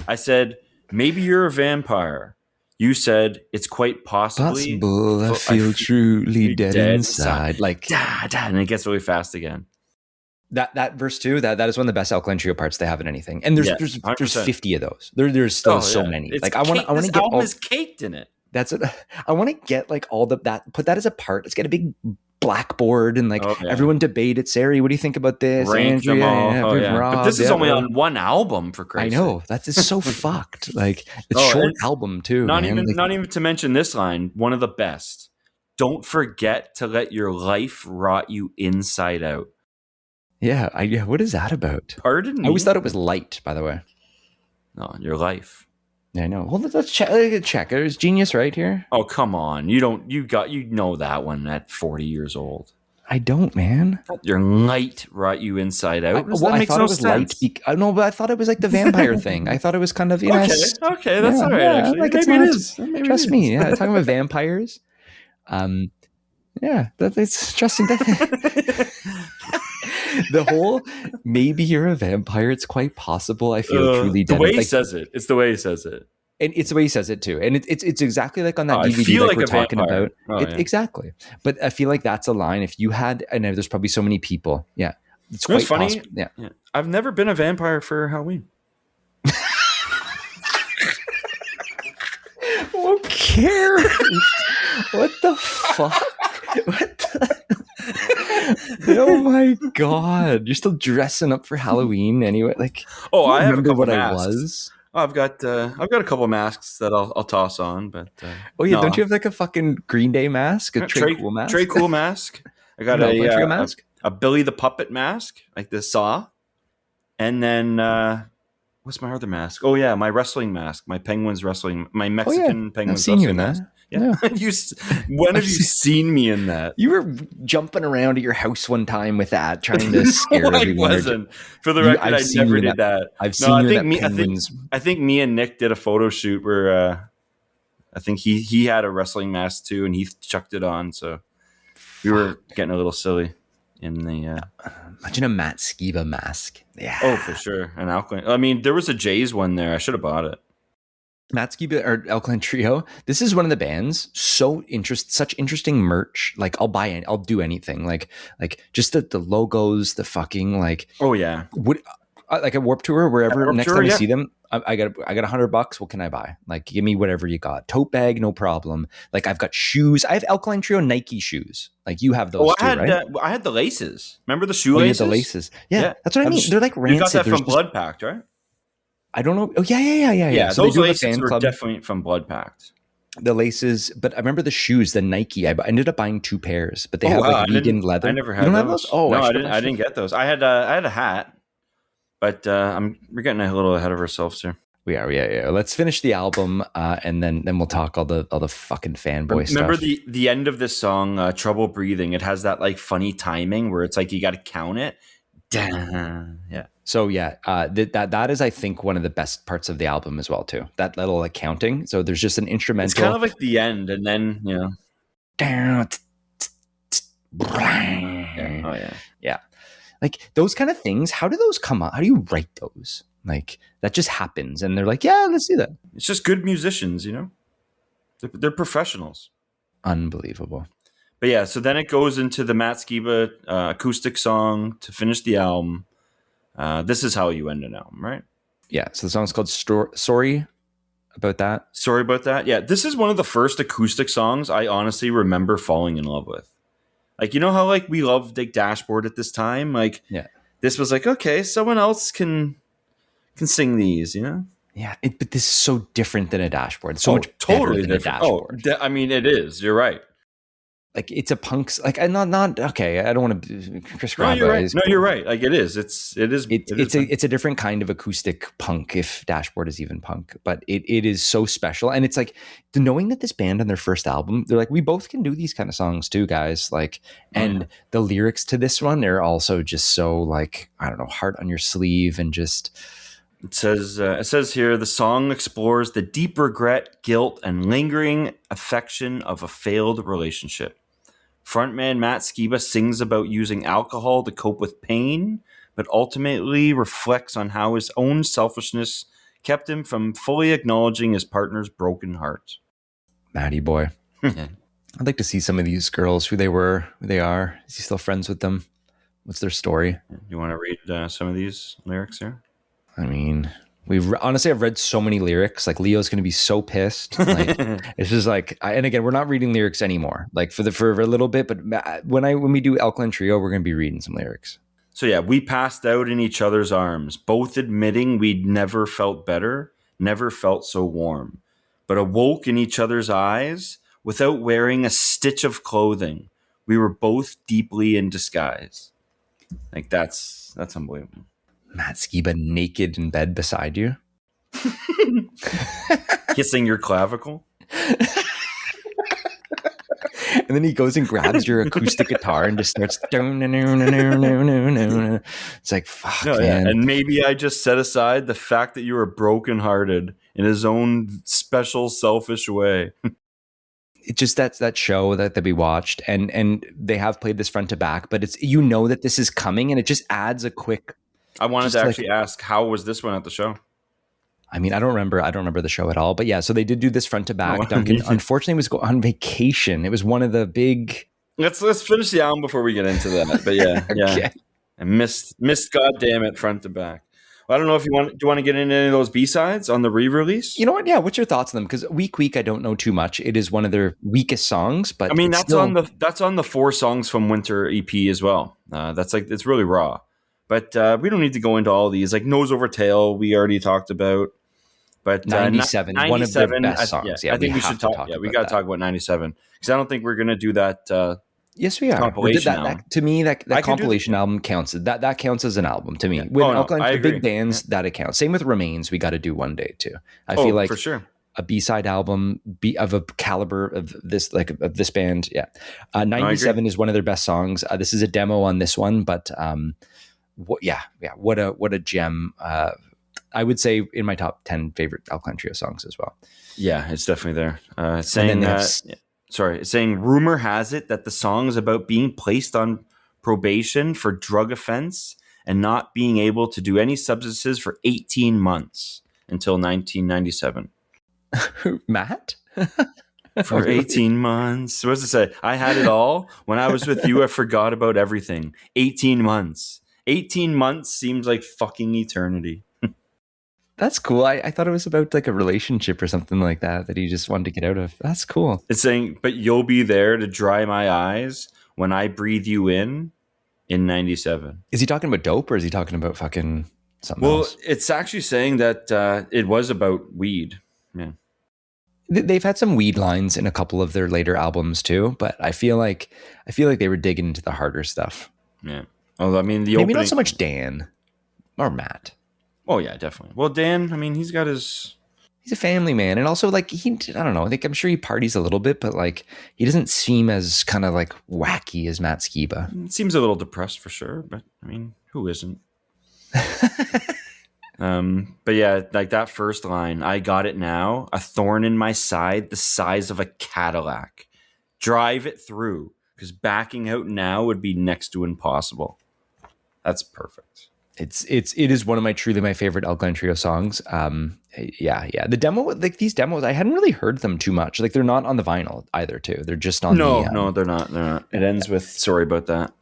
I said, maybe you're a vampire. You said it's quite possible. I feel truly dead inside. Like, and it gets really fast again. That verse too, that is one of the best Alkaline Trio parts they have in anything. And there's 50 of those. There's still so many. It's like I want to get album is caked in it. That's it. I want to get like all that. Put that as a part. Let's get a big blackboard and like everyone debate it. Sari, what do you think about this? Rank them all. But this is only on one album, for Christ's sake. I know that's so fucked. Like it's short album too. Not even to mention this line. One of the best. Don't forget to let your life rot you inside out. Yeah. What is that about? Pardon me? I always thought it was light. By the way. No, your life. I know. Well, let's check. There's genius right here. Oh, come on. You know that one at 40 years old. I don't, man. Your light rot you inside out. I thought it was light. No, but I thought it was like the vampire thing. I thought it was kind of, okay, that's all right, actually. Like maybe it is. Trust me. Yeah, talking about vampires. It's trusting that. The whole maybe you're a vampire. It's quite possible. I feel truly dead. The way he says it. It's the way he says it. And it's the way he says it too. And it's exactly like on that DVD like we're talking about. Exactly. But I feel like that's a line. If you had, I know there's probably so many people. Yeah. It's quite funny. Yeah. I've never been a vampire for Halloween. Who cares? What the fuck? Oh my god! You're still dressing up for Halloween anyway. Like, I have a couple what masks. I was. I've got a couple of masks that I'll toss on, but don't you have like a fucking Green Day mask, a Tré Cool mask? Tré Cool mask. I got a Billy the Puppet mask, like the Saw, and then what's my other mask? Oh yeah, my wrestling mask, my Penguins wrestling, my Mexican Penguins. I've seen you in that. Yeah. When have you seen me in that? You were jumping around at your house one time with that, trying to scare everyone. I wasn't. For the record, I never did that. I've seen you in that Penguins. I think me and Nick did a photo shoot where I think he had a wrestling mask too, and he chucked it on. So we were getting a little silly in the. Imagine a Matt Skiba mask. Yeah. Oh, for sure. An Alkaline. I mean, there was a Jays one there. I should have bought it. Matt Skiba or Alkaline Trio. This is one of the bands. Such interesting merch. Like I'll buy it. I'll do anything. Like just the logos, the fucking like. Oh yeah. Like a Warped Tour, wherever. Next time I see them, I got $100. What can I buy? Like, give me whatever you got. Tote bag, no problem. Like I've got shoes. I have Alkaline Trio Nike shoes. Like you have those too, right? I had the laces. Remember the shoelaces? The laces. Yeah, that's what I mean. They're like rancid. You got that from Blood Pact, right? I don't know. Oh yeah. So those laces were definitely from Blood Pact. The laces, but I remember the shoes, the Nike. I ended up buying 2 pairs, but they have like vegan leather. I never had those. Oh, no, I didn't get those. I had a hat, but we're getting a little ahead of ourselves here. We are, yeah. Let's finish the album, and then we'll talk all the fucking fanboy stuff. Remember the end of this song, "Trouble Breathing." It has that like funny timing where it's like you got to count it. Yeah. So that is, I think, one of the best parts of the album as well too. That little accounting. So there's just an instrumental. It's kind of like the end, and then yeah. Like those kind of things. How do those come up? How do you write those? Like that just happens, and they're like, yeah, let's do that. It's just good musicians, you know. They're professionals. Unbelievable. But yeah, so then it goes into the Matt Skiba acoustic song to finish the album. This is how you end an album, right? Yeah. So the song's called Sorry About That. Sorry About That. Yeah. This is one of the first acoustic songs I honestly remember falling in love with. Like, you know how like we loved like Dashboard at this time? Like, yeah. This was like, okay, someone else can sing these, you know? Yeah. But this is so different than a Dashboard. It's so much totally better than a Dashboard. I mean, it is. You're right. Like it's a punk's like not okay. I don't want to prescribe. No, you're right. No, you're right. Like it is. It's a different kind of acoustic punk, if Dashboard is even punk. But it is so special, and it's like knowing that this band on their first album, they're like, we both can do these kind of songs too, guys. Like, and the lyrics to this one, they're also just so like, I don't know, heart on your sleeve, and just. It says here, the song explores the deep regret, guilt, and lingering affection of a failed relationship. Frontman Matt Skiba sings about using alcohol to cope with pain, but ultimately reflects on how his own selfishness kept him from fully acknowledging his partner's broken heart. Matty boy. I'd like to see some of these girls, who they were, who they are. Is he still friends with them? What's their story? You want to read some of these lyrics here? I mean, honestly, I've read so many lyrics. Like Leo's going to be so pissed. Like it's just like, and again, we're not reading lyrics anymore. Like for a little bit, but when we do Alkaline Trio, we're going to be reading some lyrics. So yeah, we passed out in each other's arms, both admitting we'd never felt better, never felt so warm, but awoke in each other's eyes without wearing a stitch of clothing. We were both deeply in disguise. Like that's unbelievable. Matt Skiba naked in bed beside you. Kissing your clavicle. And then he goes and grabs your acoustic guitar and just starts. It's like, fuck, man. Yeah. And maybe I just set aside the fact that you were brokenhearted in his own special, selfish way. It's just that show that we watched, and they have played this front to back, but it's, you know, that this is coming, and it just adds a quick. I wanted to actually ask, how was this one at the show? I mean, I don't remember the show at all, but yeah, so they did do this front to back. Duncan, unfortunately, was on vacation. It was one of the big. Let's finish the album before we get into that. But yeah, okay. And missed Goddamnit front to back. Well, I don't know if do you want to get into any of those B-sides on the re-release? You know what? Yeah, what's your thoughts on them? Because Week I don't know too much. It is one of their weakest songs, but I mean that's on the 4 songs from Winter EP as well. That's like it's really raw. But we don't need to go into all these. Like Nose Over Tail, we already talked about. But 97, 97, one of their best songs. I think we should talk. Yeah, we got to talk about 97 because I don't think we're going to do that. Yes, we are. Compilation to me, that compilation album counts. That counts as an album to me. With Alkaline, big bands, that it counts. Same with Remains. We got to do one day too. I feel like for sure a B-side album of a caliber of this band. Yeah, 97 is one of their best songs. This is a demo on this one, but what a gem. I would say in my top 10 favorite Alkaline Trio songs as well. Yeah, it's definitely there. It's saying rumor has it that the song is about being placed on probation for drug offense and not being able to do any substances for 18 months until 1997. Matt? For 18 months. What does it say? I had it all. When I was with you, I forgot about everything. 18 months. 18 months seems like fucking eternity. That's cool. I thought it was about like a relationship or something like that he just wanted to get out of. That's cool. It's saying, but you'll be there to dry my eyes when I breathe you in 97. Is he talking about dope or is he talking about fucking something else? Well, it's actually saying that it was about weed. Yeah. They've had some weed lines in a couple of their later albums too, but I feel like they were digging into the harder stuff. Yeah. Although, I mean, maybe not so much Dan or Matt. Oh yeah, definitely. Well, Dan, I mean, he's a family man, and also like I don't know. I think I'm sure he parties a little bit, but like he doesn't seem as kind of like wacky as Matt Skiba. Seems a little depressed for sure, but I mean, who isn't? But yeah, like that first line, I got it now, a thorn in my side, the size of a Cadillac. Drive it through, because backing out now would be next to impossible. That's perfect. It is one of my favorite Alkaline Trio songs. The demo, like these demos, I hadn't really heard them too much. Like they're not on the vinyl either too. They're just on no, they're not. It ends with sorry about that.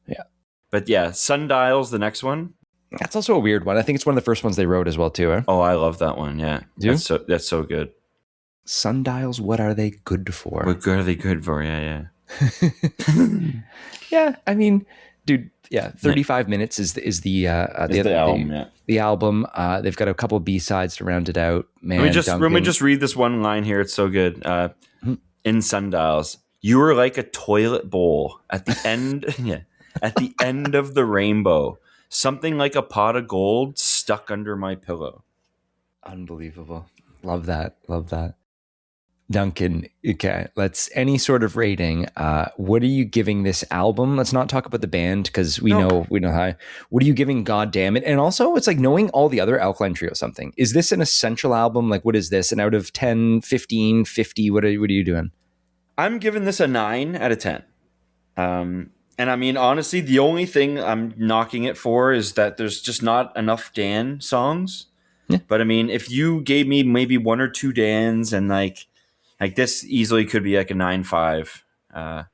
Yeah. But yeah, Sundial's the next one. That's also a weird one. I think it's one of the first ones they wrote as well too. Eh? Oh, I love that one. Yeah. That's so good. Sundials, what are they good for? What are they good for? Yeah. Yeah, I mean, dude, yeah, 35 minutes is the album. Yeah. The album. They've got a couple B-sides to round it out. Man, let me just read this one line here. It's so good. In Sundials, you were like a toilet bowl at the end. At the end of the rainbow, something like a pot of gold stuck under my pillow. Unbelievable. Love that. Duncan, okay, let's any sort of rating. What are you giving this album? Let's not talk about the band because we know how. What are you giving Goddamnit? And also, it's like knowing all the other Alkaline Trio something. Is this an essential album? Like, what is this? And out of 10, 15, 50, what are you doing? I'm giving this a 9 out of 10. And I mean, honestly, the only thing I'm knocking it for is that there's just not enough Dan songs. Yeah. But I mean, if you gave me maybe 1 or 2 Dans and like this easily could be like a 9.5. I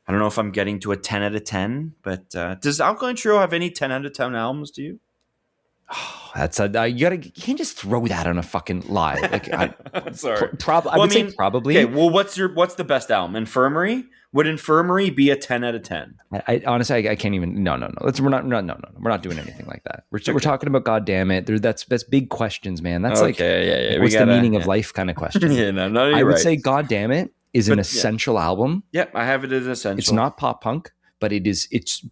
don't know if I'm getting to a 10 out of 10, but does Alkaline Trio have any 10 out of 10 albums to you? Oh, that's you can't just throw that on a fucking lie. Like, sorry. I would say probably. Okay, well, what's the best album? Infirmary? Would Infirmary be a 10 out of 10? I honestly, I can't even. No. We're not doing anything like that. We're talking about Goddamnit. That's big questions, man. That's what's the meaning of life kind question. Yeah, no, I would say Goddamnit is an essential album. Yep, I have it as essential. It's not pop punk, but it's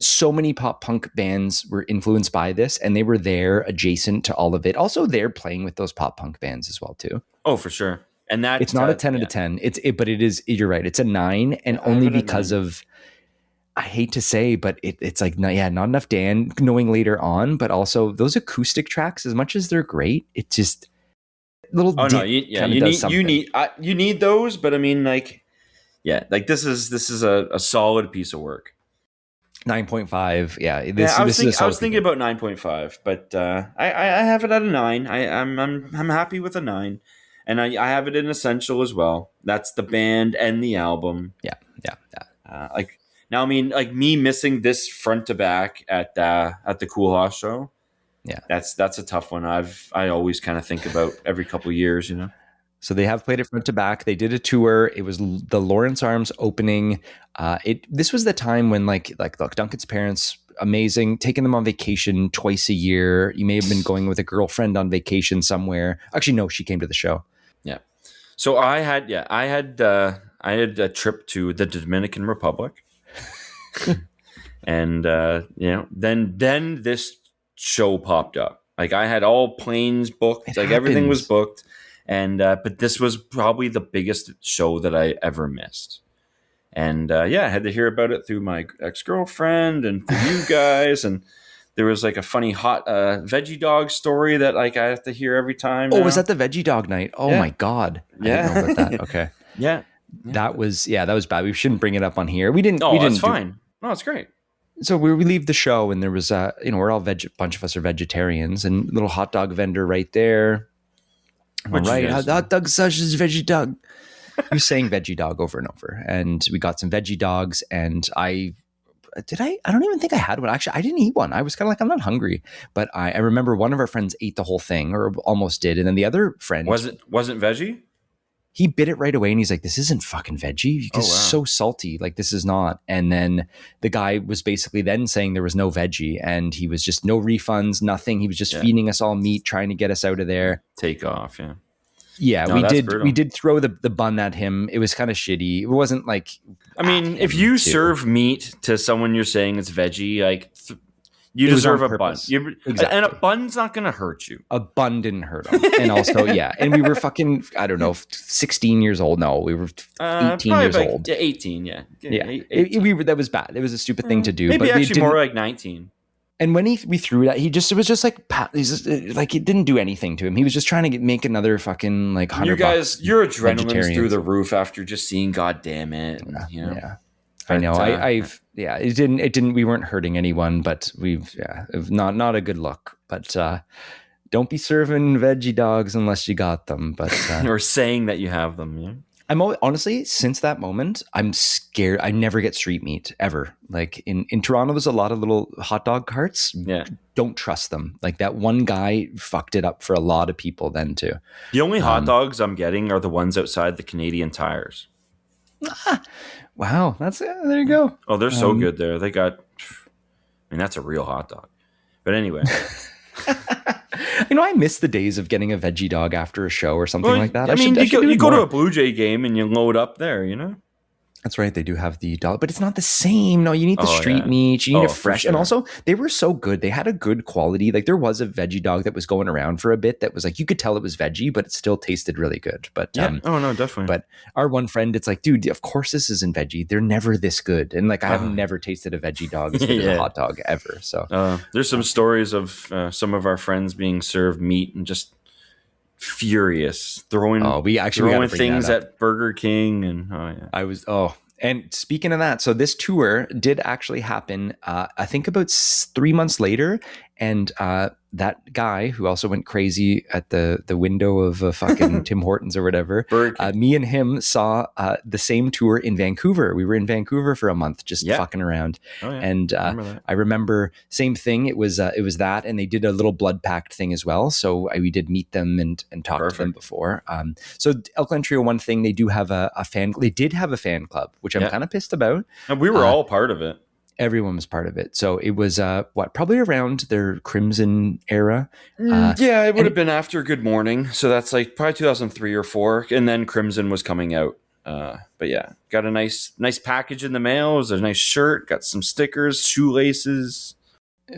so many pop punk bands were influenced by this, and they were there adjacent to all of it. Also, they're playing with those pop punk bands as well too. Oh, for sure. And that it's not a 10 out of 10. But it is. You're right. It's a 9, and only because of. I hate to say, but it's like not enough Dan. Knowing later on, but also those acoustic tracks, as much as they're great, it's just little. Oh no, you need those, but I mean, like, yeah, like this is a solid piece of work. 9.5. Yeah, I was thinking about 9.5, but I have it at a 9. I'm happy with a 9. And I have it in essential as well. That's the band and the album. Yeah. Now, I mean, like me missing this front to back at the Cool Hoss show. Yeah, that's a tough one. I always kind of think about every couple of years, you know. So they have played it front to back. They did a tour. It was the Lawrence Arms opening. This was the time when like look, Duncan's parents, amazing, taking them on vacation twice a year. You may have been going with a girlfriend on vacation somewhere. Actually, no, she came to the show. Yeah. So I had a trip to the Dominican Republic, and then this show popped up. Like I had all planes booked, everything was booked. And but this was probably the biggest show that I ever missed. And I had to hear about it through my ex-girlfriend and through you guys. And there was like a funny hot veggie dog story that like I have to hear every time. Oh, was that the veggie dog night? Oh my God. I didn't know about that. Okay. Yeah. That was bad. We shouldn't bring it up on here. We didn't. It's fine. No, it's great. So we leave the show and there was we're all bunch of us are vegetarians, and little hot dog vendor right there. All right, hot dog sausage, veggie dog. He was saying veggie dog over and over, and we got some veggie dogs. And I don't even think I had one. Actually, I didn't eat one. I was kind of like, I'm not hungry, but I remember one of our friends ate the whole thing, or almost did, and then the other friend wasn't veggie. He bit it right away, and he's like, "This isn't fucking veggie. Because it's so salty. Like this is not." And then the guy was basically then saying there was no veggie, and he was just no refunds, nothing. He was just feeding us all meat, trying to get us out of there. Take off, yeah. Yeah, no, we did throw the bun at him. It was kind of shitty. It wasn't like, I mean, if you serve meat to someone you're saying it's veggie, like you deserve a bun. Exactly. And a bun's not going to hurt you. A bun didn't hurt him. And also, and we were fucking, I don't know, 16 years old. No, we were 18 years old. 18, yeah. Yeah. 18. That was bad. It was a stupid thing to do. Maybe but actually more like 19. And when we threw that, it was just like, like it didn't do anything to him. He was just trying to make another fucking like $100. You guys, your adrenaline's through the roof after just seeing Goddamnit. Yeah. I know. It didn't. We weren't hurting anyone, but not a good look. But don't be serving veggie dogs unless you got them. But or saying that you have them. Yeah. Honestly, since that moment, I'm scared. I never get street meat ever. Like in Toronto, there's a lot of little hot dog carts. Yeah. Don't trust them. Like that one guy fucked it up for a lot of people then too. The only hot dogs I'm getting are the ones outside the Canadian Tires. Wow. There you go. Oh, they're so good there. They got, that's a real hot dog. But anyway. I miss the days of getting a veggie dog after a show or something like that. You go to a Blue Jay game and you load up there, That's right. They do have the dog, but it's not the same. No, you need the street meat. You need it fresh. Sure. And also, they were so good. They had a good quality. Like there was a veggie dog that was going around for a bit that was like, you could tell it was veggie, but it still tasted really good. But no, definitely. But our one friend, it's like, dude, of course this isn't veggie. They're never this good. And like, I have never tasted a veggie dog as good as a hot dog ever. So there's some stories of some of our friends being served meat and just furious, throwing things at Burger King. And and speaking of that, so this tour did actually happen, I think about 3 months later. And that guy who also went crazy at the window of fucking Tim Hortons or whatever, me and him saw the same tour in Vancouver. We were in Vancouver for a month just fucking around. Oh, yeah. And I remember same thing. It was that, and they did a little blood pact thing as well. So we did meet them and talk to them before. So Alkaline Trio, one thing, they do have they did have a fan club, which I'm kind of pissed about. And we were all part of it. Everyone was part of it. So it was, probably around their Crimson era. It would have been after Good Morning. So that's like probably 2003 or 4. And then Crimson was coming out. But yeah, got a nice package in the mail. It was a nice shirt, got some stickers, shoelaces.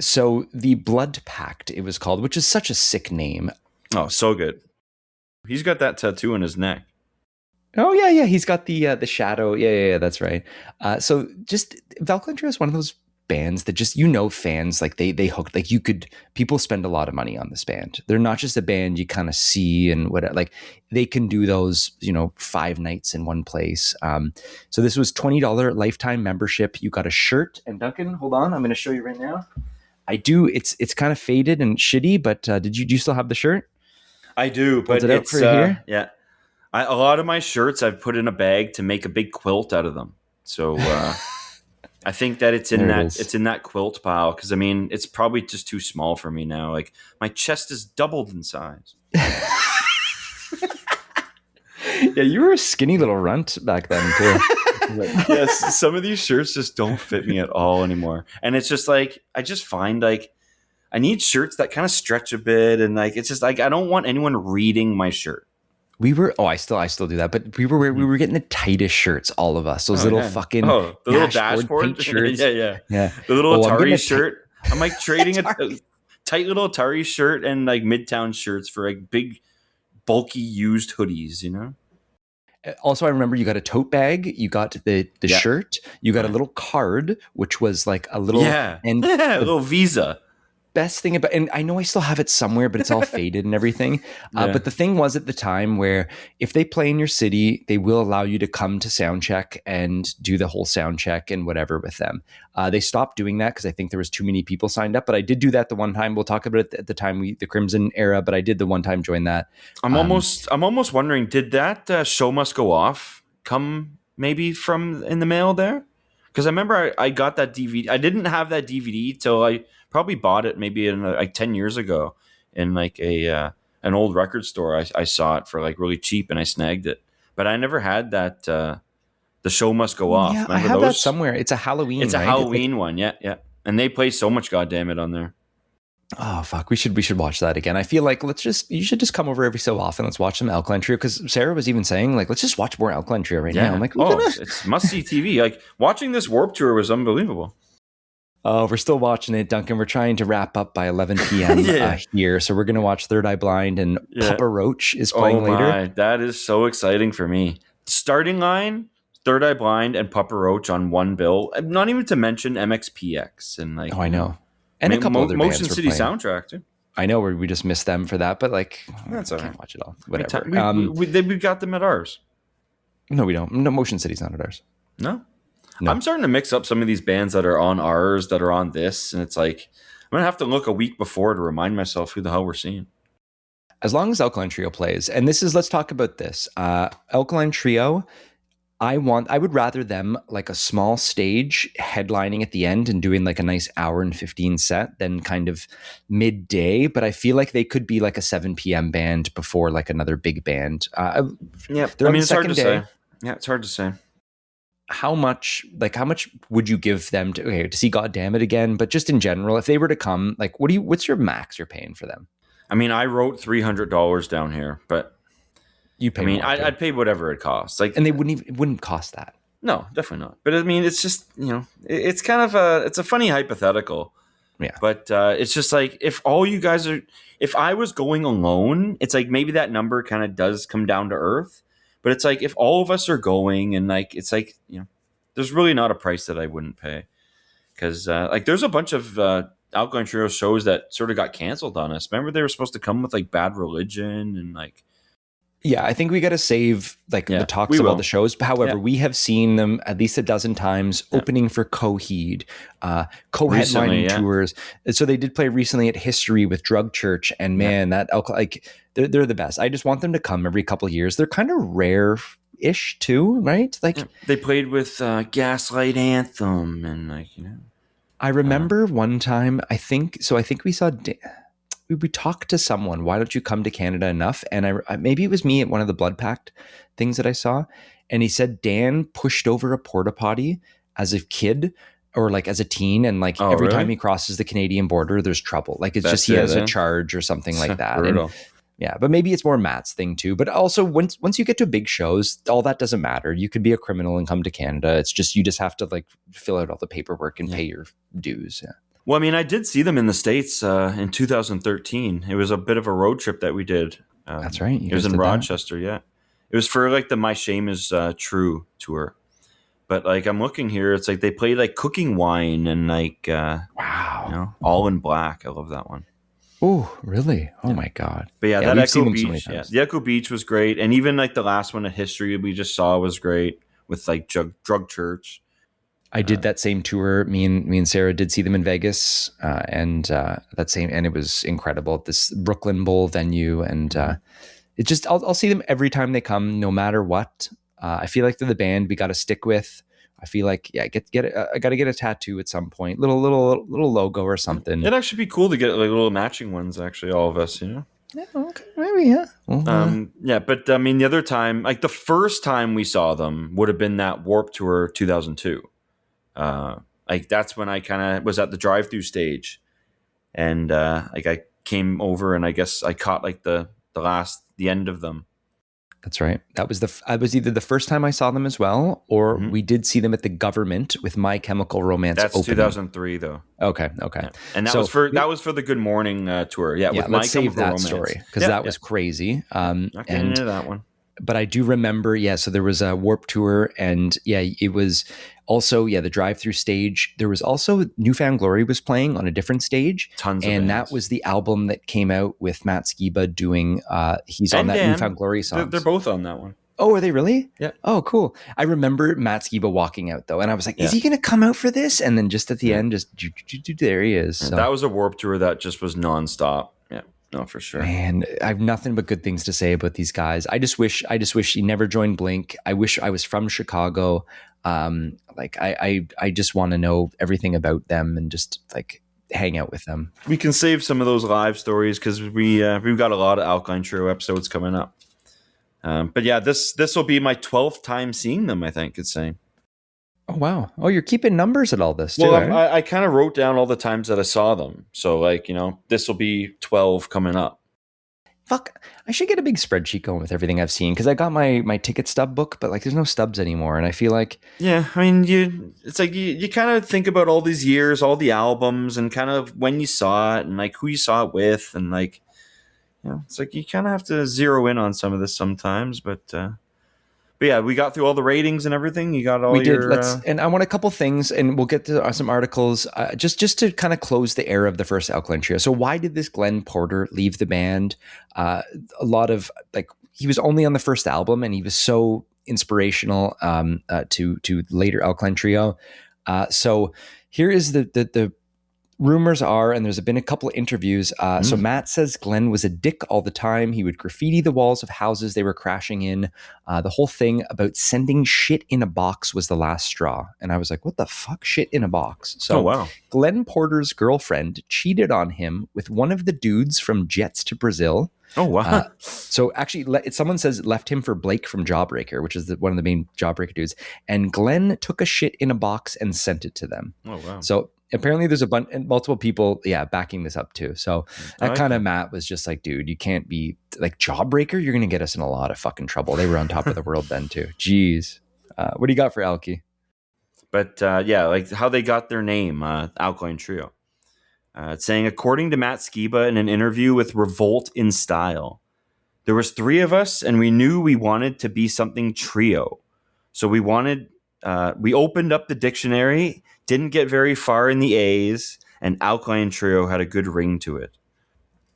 So the Blood Pact, it was called, which is such a sick name. Oh, so good. He's got that tattoo on his neck. Oh yeah, he's got the shadow. Yeah, that's right. So just Alkaline Trio is one of those bands that just fans like they hooked. Like people spend a lot of money on this band. They're not just a band you kind of see and whatever. Like they can do those 5 nights in one place. So this was $20 lifetime membership. You got a shirt. And Duncan, hold on, I'm going to show you right now. I do. It's kind of faded and shitty, but do you still have the shirt? I do, but it's here. Yeah. A lot of my shirts I've put in a bag to make a big quilt out of them. So I think that it's in that quilt pile because I mean it's probably just too small for me now. Like my chest is doubled in size. Yeah, you were a skinny little runt back then too. Yes, some of these shirts just don't fit me at all anymore, and it's just like I just find like I need shirts that kind of stretch a bit, and like it's just like I don't want anyone reading my shirt. We were I still do that, but we were getting the tightest shirts, all of us. Those little fucking the little dashboard shirts. yeah. The little Atari shirt. I'm like trading a tight little Atari shirt and like Midtown shirts for like big, bulky used hoodies. You know. Also, I remember you got a tote bag, you got the shirt, you got a little card, which was like a little a little Visa. Best thing about, and I know I still have it somewhere, but it's all faded and everything. But the thing was at the time where if they play in your city, they will allow you to come to sound check and do the whole sound check and whatever with them. They stopped doing that because I think there was too many people signed up. But I did do that the one time. We'll talk about it at the time the Crimson era. But I did the one time join that. I'm almost wondering, did that show must go off come maybe from in the mail there? Because I remember I got that DVD. I didn't have that DVD till I probably bought it maybe in like 10 years ago in like an old record store. I saw it for like really cheap and I snagged it. But I never had that. The show must go off. Yeah, I have that somewhere. It's a Halloween. It's a Halloween one. Yeah. And they play so much Goddamnit on there. Oh fuck! We should watch that again. I feel like you should just come over every so often. Let's watch some Alkaline Trio because Sarah was even saying like let's just watch more Alkaline Trio right now. I'm like, it's must see TV. Like watching this Warped Tour was unbelievable. Oh, we're still watching it, Duncan. We're trying to wrap up by 11 p.m. Here, so we're going to watch Third Eye Blind and Papa Roach is playing later. That is so exciting for me. Starting line, Third Eye Blind and Papa Roach on one bill. Not even to mention MXPX and like. Oh, I know. And a couple other Motion bands City soundtrack too. I know we just missed them for that, but like that's all right. Can't watch it all. Whatever. We got them at ours. No, we don't. No, Motion City's not at ours. No. I'm starting to mix up some of these bands that are on ours that are on this, and it's like I'm gonna have to look a week before to remind myself who the hell we're seeing. As long as Alkaline Trio plays, and let's talk about this. Alkaline Trio. I would rather them like a small stage headlining at the end and doing like a nice hour and 15 set than kind of midday. But I feel like they could be like a 7 p.m. band before like another big band. Yeah, I mean, it's hard to say. Yeah, it's hard to say. How much would you give them to see Goddamnit again? But just in general, if they were to come, like, what's your max you're paying for them? I mean, I wrote $300 down here, but you pay. I mean, I'd pay whatever it costs. Like, and it wouldn't cost that. No, definitely not. But I mean, it's just it's kind of it's a funny hypothetical. Yeah. But it's just like if I was going alone, it's like maybe that number kind of does come down to earth. But it's like if all of us are going and like it's like there's really not a price that I wouldn't pay because like there's a bunch of Alkaline Trio shows that sort of got canceled on us. Remember they were supposed to come with like Bad Religion and like. Yeah, I think we got to save the talks about the shows. However, we have seen them at least a dozen times opening for Coheed, co-headlining tours. So they did play recently at History with Drug Church, and man, they're the best. I just want them to come every couple of years. They're kind of rare-ish too, right? Like they played with Gaslight Anthem and like I remember one time. I think we saw. We talked to someone, why don't you come to Canada enough? And maybe it was me at one of the Blood Pact things that I saw. And he said, Dan pushed over a porta potty as a kid or like as a teen. And like every time he crosses the Canadian border, there's trouble. Like he has a charge or something like that. Brutal. And, but maybe it's more Matt's thing too. But also once you get to big shows, all that doesn't matter. You could be a criminal and come to Canada. It's just, you just have to like fill out all the paperwork and pay your dues. Yeah. Well, I mean, I did see them in the States in 2013. It was a bit of a road trip that we did. That's right. It was in Rochester, yeah. It was for like the My Shame Is True tour. But like I'm looking here, it's like they played like Cooking Wine and like All in Black. I love that one. Oh, really? Oh my God. But that Echo Beach, the Echo Beach was great. And even like the last one at History we just saw was great with like Drug Church. I did that same tour. Me and Sarah did see them in Vegas, and it was incredible at this Brooklyn Bowl venue. And it just, I'll see them every time they come, no matter what. I feel like they're the band we got to stick with. I feel like, yeah, I got to get a tattoo at some point, little logo or something. It'd actually be cool to get like little matching ones. Actually, all of us, you know. Yeah, okay, maybe, yeah. Well, yeah, but I mean, the other time, like the first time we saw them would have been that Warped Tour 2002. Like that's when I kind of was at the drive-through stage, and like I came over and I guess I caught like the end of them. That's right. That was I was either the first time I saw them as well, or we did see them at the Government with My Chemical Romance. That's opening. 2003 though. Okay. Yeah. And that was for the Good Morning tour. Yeah, with let's save that story because that was crazy. Not getting into that one. But I do remember, so there was a Warped Tour, and it was also, the drive-through stage. There was also Newfound Glory was playing on a different stage. Tons of and bands. That was the album that came out with Matt Skiba doing, he's on that Dan, Newfound Glory song. They're both on that one. Oh, are they really? Yeah. Oh, cool. I remember Matt Skiba walking out though, and I was like, is he going to come out for this? And then just at the end, just there he is. So. That was a Warped Tour that just was nonstop. Yeah. No, for sure. Man, I have nothing but good things to say about these guys. I just wish he never joined Blink. I wish I was from Chicago. Like I just want to know everything about them and just like hang out with them. We can save some of those live stories because we've got a lot of Alkaline Trio episodes coming up. But yeah, this will be my 12th time seeing them, I think it's saying. Oh, wow. Oh, you're keeping numbers at all this too. Well, I kind of wrote down all the times that I saw them. So like, this will be 12 coming up. Fuck, I should get a big spreadsheet going with everything I've seen because I got my ticket stub book, but like there's no stubs anymore. And I feel like... Yeah, I mean, it's like you kind of think about all these years, all the albums and kind of when you saw it and like who you saw it with and like, it's like you kind of have to zero in on some of this sometimes, but yeah, we got through all the ratings and everything. You got all and I want a couple things, and we'll get to some articles just to kind of close the era of the first Alkaline Trio. So why did this Glenn Porter leave the band? A lot of like he was only on the first album, and he was so inspirational to later Alkaline Trio. So here is the rumors are, and there's been a couple of interviews. So Matt says Glenn was a dick all the time. He would graffiti the walls of houses they were crashing in. The whole thing about sending shit in a box was the last straw. And I was like, what the fuck? Shit in a box. So Glenn Porter's girlfriend cheated on him with one of the dudes from Jets to Brazil. Oh, wow. So actually, someone says left him for Blake from Jawbreaker, which is one of the main Jawbreaker dudes. And Glenn took a shit in a box and sent it to them. Oh, wow. So apparently there's multiple people, backing this up too. So that kind of Matt was just like, dude, you can't be like Jawbreaker. You're going to get us in a lot of fucking trouble. They were on top of the world then too. Jeez. What do you got for Alky? But like how they got their name, Alkaline Trio. It's saying, according to Matt Skiba in an interview with Revolt in Style, there was 3 of us and we knew we wanted to be something trio. So we opened up the dictionary, didn't get very far in the A's, and Alkaline Trio had a good ring to it.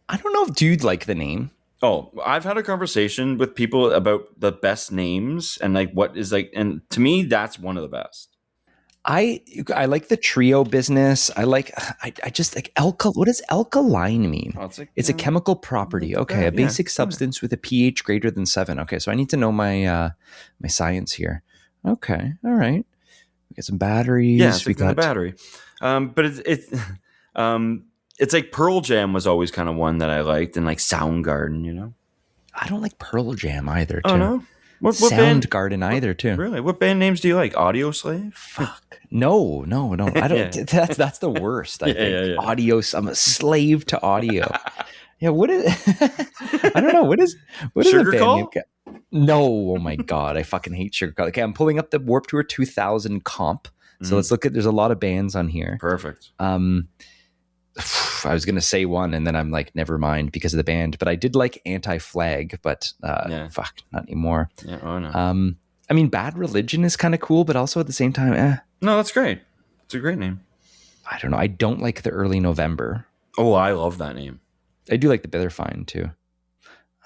I don't know if dude like the name. Oh, I've had a conversation with people about the best names and like what is like, and to me, that's one of the best. I like the trio business. I just like what does alkaline mean? Oh, it's a chemical property. Okay. A basic substance with a pH greater than 7. Okay. So I need to know my science here. Okay. All right. We got some batteries. Yeah, we got a battery. But it's like Pearl Jam was always kind of one that I liked, and like Soundgarden, I don't like Pearl Jam either, too. Oh, no? What Soundgarden either, too. Really? What band names do you like? Audio Slave? Fuck. No. I don't. That's the worst. I think. Yeah. Audio. I'm a slave to audio. Yeah. What is? I don't know. What is Sugar a band Call? name? No. Oh my god. I fucking hate Sugar Call. Okay, I'm pulling up the Warped Tour 2000 comp. So let's look at. There's a lot of bands on here. Perfect. I was gonna say one, and then I'm like, never mind because of the band. But I did like Anti-Flag, but fuck, not anymore. Yeah, oh no. I mean, Bad Religion is kind of cool, but also at the same time, No, that's great. It's a great name. I don't know. I don't like the Early November. Oh, I love that name. I do like the Bitter Fine too.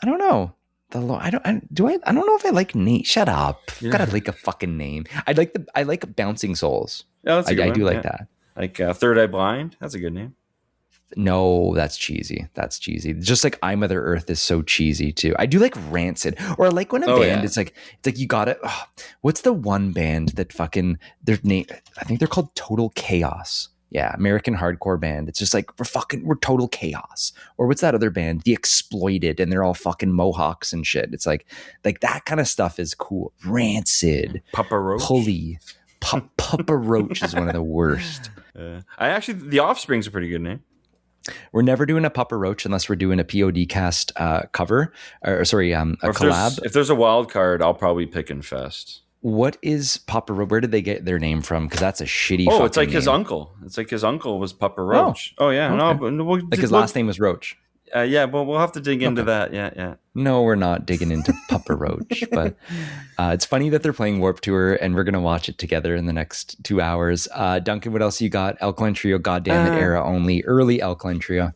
I don't know. I don't know if I like name. Shut up. Yeah. Gotta like a fucking name. I like Bouncing Souls. Yeah, that's a good one. I do like that. Like Third Eye Blind. That's a good name. No, that's cheesy. That's cheesy. Just like I Mother Earth is so cheesy too. I do like Rancid, or I like when a band. It's like you got it. Oh, what's the one band that fucking their name? I think they're called Total Chaos. Yeah, American hardcore band. It's just like we're Total Chaos. Or what's that other band? The Exploited, and they're all fucking mohawks and shit. It's like that kind of stuff is cool. Rancid, Papa Roach, Pulley, Papa Roach is one of the worst. The Offspring's a pretty good name. We're never doing a Papa Roach unless we're doing a PODcast cover, a collab. If there's a wild card, I'll probably pick Infest. What is Papa Roach? Where did they get their name from? Because that's a shitty. Oh, it's like name. His uncle. It's like his uncle was Papa Roach. Oh yeah, okay. No, like his last name was Roach. Yeah, but we'll have to dig into that. Yeah. No, we're not digging into Papa Roach, but it's funny that they're playing Warped Tour and we're going to watch it together in the next 2 hours. Duncan, what else you got? Alkaline Trio, Goddamnit era only, early Alkaline Trio.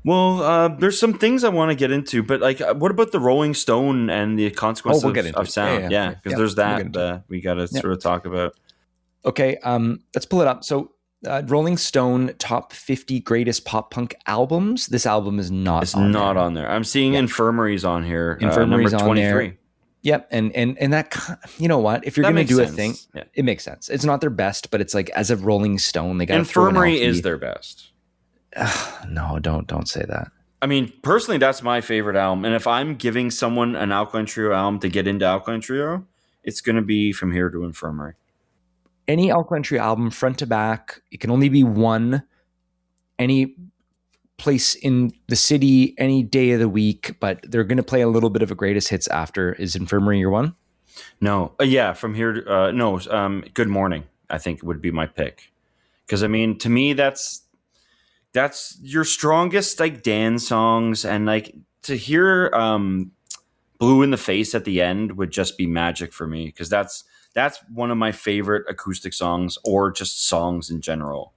Well, there's some things I want to get into, but like, what about the Rolling Stone and the consequences of sound? Yeah, because there's that we got to sort of talk about. Okay, let's pull it up. So, Rolling Stone top 50 greatest pop punk albums. This album is not. On there. I'm seeing Infirmary's on here. Infirmary's number 23. On there. Yep, and that, you know what? If you're going to do a thing, it makes sense. It's not their best, but it's like as a Rolling Stone, they got Infirmary is their best. No, don't say that. I mean, personally, that's my favorite album. And if I'm giving someone an Alkaline Trio album to get into Alkaline Trio, it's going to be From Here to Infirmary. Any Alkaline Trio album, front to back, it can only be one. Any place in the city, any day of the week, but they're going to play a little bit of a greatest hits after. Is Infirmary your one? No. From Here to... Good Morning, I think would be my pick. Because, I mean, to me, that's your strongest like dance songs, and like to hear Blue in the Face at the end would just be magic for me, because that's one of my favorite acoustic songs, or just songs in general,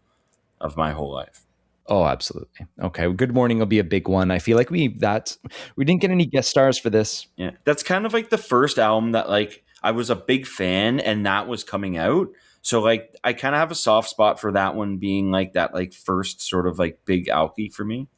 of my whole life. Oh, absolutely. Okay, well, Good Morning will be a big one. I feel like we didn't get any guest stars for this. Yeah, that's kind of like the first album that like I was a big fan, and that was coming out. So like I kind of have a soft spot for that one being like that like first sort of like big Alky for me.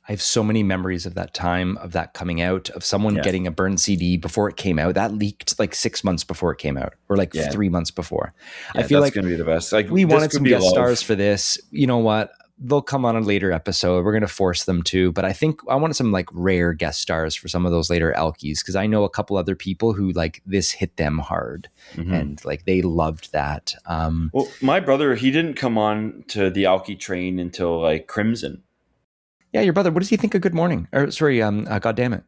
I have so many memories of that time, of that coming out, of someone getting a burned CD before it came out. That leaked like 6 months before it came out, or like 3 months before. I feel like it's going to be the best. Like we wanted some guest stars for this. You know what? They'll come on a later episode. We're going to force them to, but I think I wanted some like rare guest stars for some of those later Alkies, because I know a couple other people who like this hit them hard, and like they loved that. Well, my brother, he didn't come on to the Alky train until like Crimson. Yeah, your brother. What does he think of Good Morning? Or sorry, Goddamnit.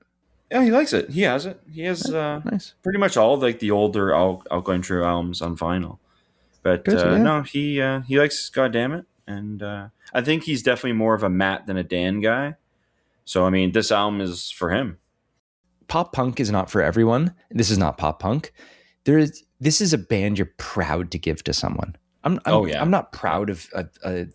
Yeah, he likes it. He has it. He has nice. Pretty much all like the older Alkaline Trio albums on vinyl. But no, he likes Goddamnit, and I think he's definitely more of a Matt than a Dan guy. So I mean, this album is for him. Pop punk is not for everyone. This is not pop punk. This is a band you're proud to give to someone. I'm not proud of a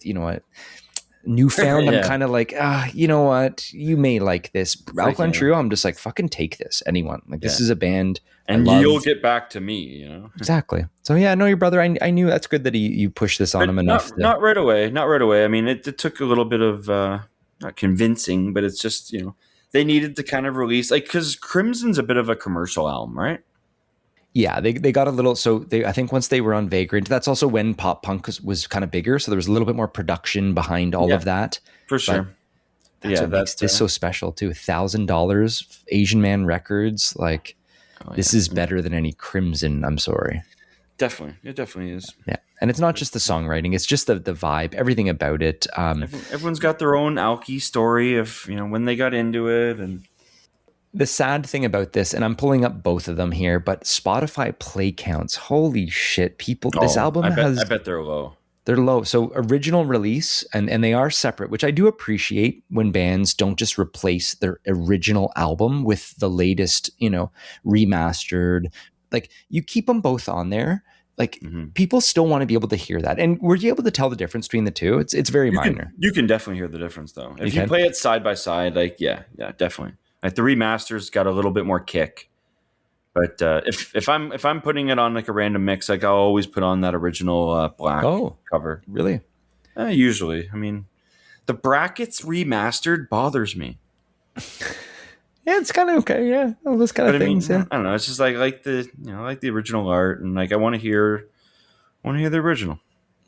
newfound. I'm kind of like, you know what? You may like this Alkaline Trio. I'm just like, fucking take this. Anyone. Like, this is a band. And you'll get back to me, you know? Exactly. So yeah, I know your brother. I knew that's good that you pushed this on him enough. Not right away. Not right away. I mean, it took a little bit of not convincing, but it's just, you know, they needed to kind of release, like, because Crimson's a bit of a commercial album, right? Yeah, they got a little. So I think once they were on Vagrant, that's also when pop punk was kind of bigger. So there was a little bit more production behind all of that. For sure. That's what makes this so special too. $1,000 Asian Man Records. Like, this is better than any Crimson. I'm sorry. Definitely. It definitely is. Yeah. And it's not just the songwriting. It's just the vibe, everything about it. Everyone's got their own Alky story of, you know, when they got into it. And the sad thing about this, and I'm pulling up both of them here, but Spotify play counts. Holy shit, people! This album I bet they're low. They're low. So original release, and they are separate, which I do appreciate when bands don't just replace their original album with the latest, you know, remastered. Like, you keep them both on there. Like, people still want to be able to hear that. And were you able to tell the difference between the two? It's very minor. You can definitely hear the difference, though. If you play it side by side, like, yeah, definitely. Like, the remasters got a little bit more kick. But if I'm putting it on like a random mix, like I'll always put on that original black cover. Really? Usually, I mean, The Brackets remastered bothers me. Yeah, it's kind of okay. Yeah, all those kind of things. Yeah, I don't know. It's just like the original art, and like I want to hear the original.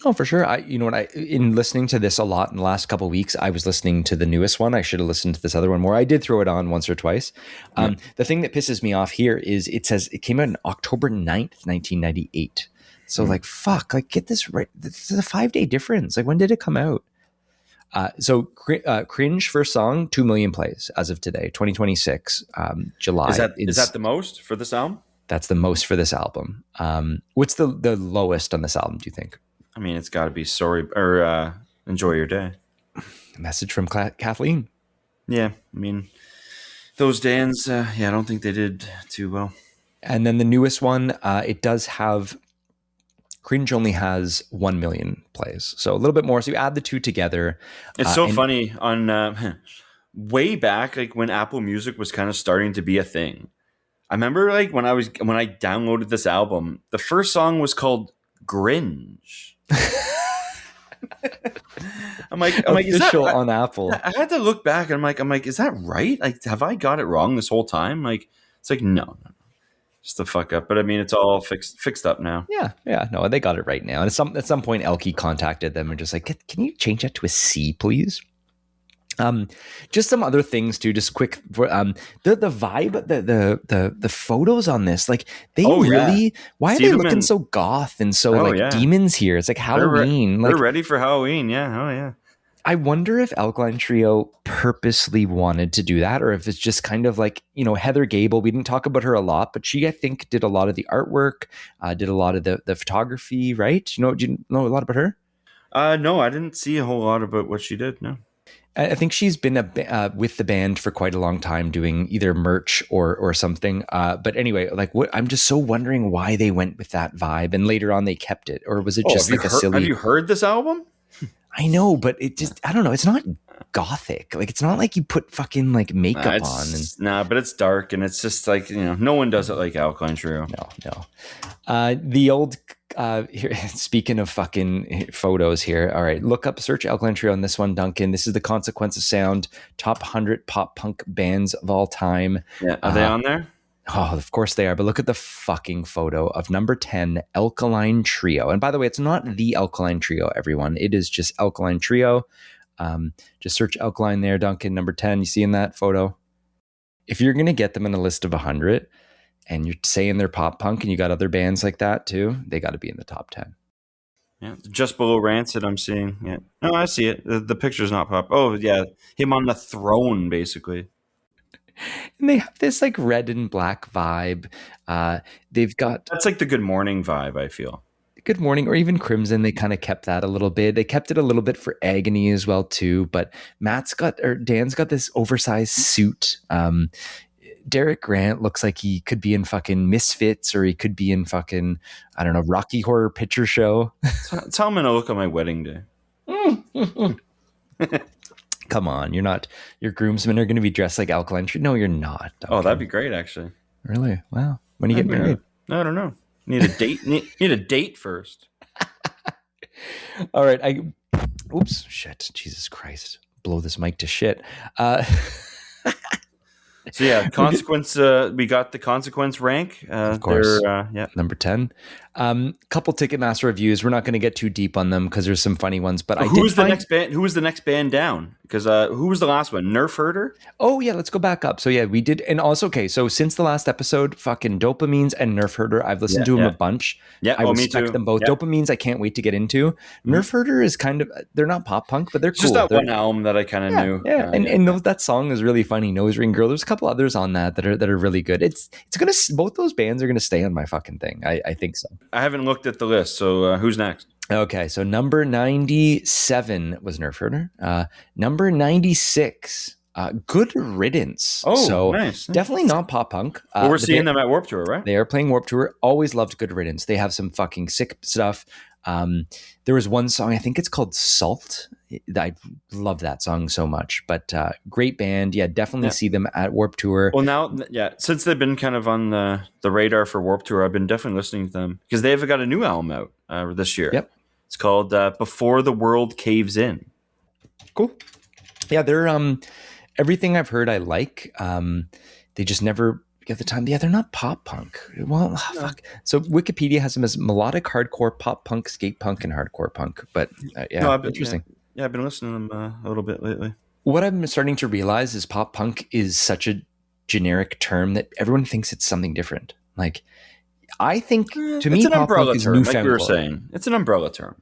Oh, for sure. In listening to this a lot in the last couple of weeks, I was listening to the newest one. I should have listened to this other one more. I did throw it on once or twice. The thing that pisses me off here is it says it came out on October 9th, 1998. So like, fuck, like get this right. This is a 5-day difference. Like when did it come out? Cringe first song, 2 million plays as of today, 2026, July. Is that the most for this album? That's the most for this album. What's the lowest on this album, do you think? I mean, it's got to be Sorry or Enjoy Your Day. A message from Kathleen. Yeah, I mean, those Dans, I don't think they did too well. And then the newest one, it does have, Cringe only has 1 million plays. So a little bit more. So you add the two together. It's funny on way back, like when Apple Music was kind of starting to be a thing. I remember like when I downloaded this album, the first song was called Gringe. I'm like, is that on Apple? I had to look back and I'm like, is that right? Like, have I got it wrong this whole time? Like, it's like, no. Just a fuck up. But I mean, it's all fixed up now. Yeah. No, they got it right now. And at some point, Alky contacted them and just like, can you change that to a C, please? Just some other things too. Just quick, the vibe, the photos on this, like they really. Why are they looking so goth and so demons here? It's like Halloween. They're ready for Halloween. Yeah. Oh yeah. I wonder if Alkaline Trio purposely wanted to do that, or if it's just kind of like, Heather Gable. We didn't talk about her a lot, but she, I think, did a lot of the artwork, did a lot of the photography, right? Do you know a lot about her? No, I didn't see a whole lot about what she did. No. I think she's been with the band for quite a long time doing either merch or something. But anyway, like I'm just so wondering why they went with that vibe and later on they kept it. Or was it just like a silly... Have you heard this album? I know, but it just, I don't know. It's not gothic. Like, it's not like you put fucking like makeup on. But it's dark and it's just like, no one does it like Alkaline Trio. No. The old... here, speaking of fucking photos here, all right, search Alkaline Trio on this one, Duncan. This is the Consequence of Sound top 100 pop punk bands of all time. Yeah, are they on there? Oh, of course they are. But look at the fucking photo of number 10, Alkaline Trio. And by the way, it's not the Alkaline Trio, everyone. It is just Alkaline Trio. Just search Alkaline there, Duncan. Number 10. You see in that photo? If you're gonna get them in a list of 100. And you're saying they're pop punk and you got other bands like that too, they got to be in the top 10. Yeah. Just below Rancid, I'm seeing. Yeah. No, I see it. The picture's not pop. Oh, yeah. Him on the throne, basically. And they have this like red and black vibe. They've got... That's like the Good Morning vibe, I feel. Good Morning, or even Crimson, they kind of kept that a little bit. They kept it a little bit for Agony as well too. But Dan's got this oversized suit. Derek Grant looks like he could be in fucking Misfits, or he could be in fucking, I don't know, Rocky Horror Picture Show. Tell him to look on my wedding day. Come on, your groomsmen are going to be dressed like Alkaline Trio. No, you're not. Duncan. Oh, that'd be great, actually. Really? Wow. When are you getting married? I don't know. Need a date. need a date first. All right. Oops. Shit. Jesus Christ. Blow this mic to shit. So yeah, Consequence. We got the Consequence rank. Of course, number 10. Couple Ticketmaster reviews. We're not going to get too deep on them because there's some funny ones. But who was the next band down? Because who was the last one? Nerf Herder. Oh yeah, let's go back up. So yeah, we did, and also okay. So since the last episode, fucking Dopamines and Nerf Herder, I've listened to them a bunch. Yeah, I respect them both. Dopamines, I can't wait to get into. Nerf Herder is kind of, they're not pop punk, but they're cool. Just that one album that I kind of knew. Yeah, and that song is really funny. Nose Ring Girl. There's a couple others on that are really good. It's gonna, both those bands are gonna stay on my fucking thing. I think so. I haven't looked at the list, so who's next? Okay, so number 97 was Nerf Herder. Number 96, Good Riddance. Oh, so nice. Definitely not pop punk. We're seeing them at Warped Tour, right? They are playing Warped Tour. Always loved Good Riddance. They have some fucking sick stuff. There was one song, I think it's called Salt. I love that song so much, but great band. Yeah, definitely see them at Warped Tour. Well, now, since they've been kind of on the radar for Warped Tour, I've been definitely listening to them because they've got a new album out this year. Yep. It's called Before the World Caves In. Cool. Yeah, they're everything I've heard I like. They just never get the time. Yeah, they're not pop punk. Well, No. fuck. So Wikipedia has them as melodic hardcore, pop punk, skate punk, and hardcore punk. But interesting. Yeah, I've been listening to them a little bit lately. What I'm starting to realize is pop punk is such a generic term that everyone thinks it's something different. Like, I think to me, it's an pop umbrella punk term, is like we were newfound glory. saying. It's an umbrella term.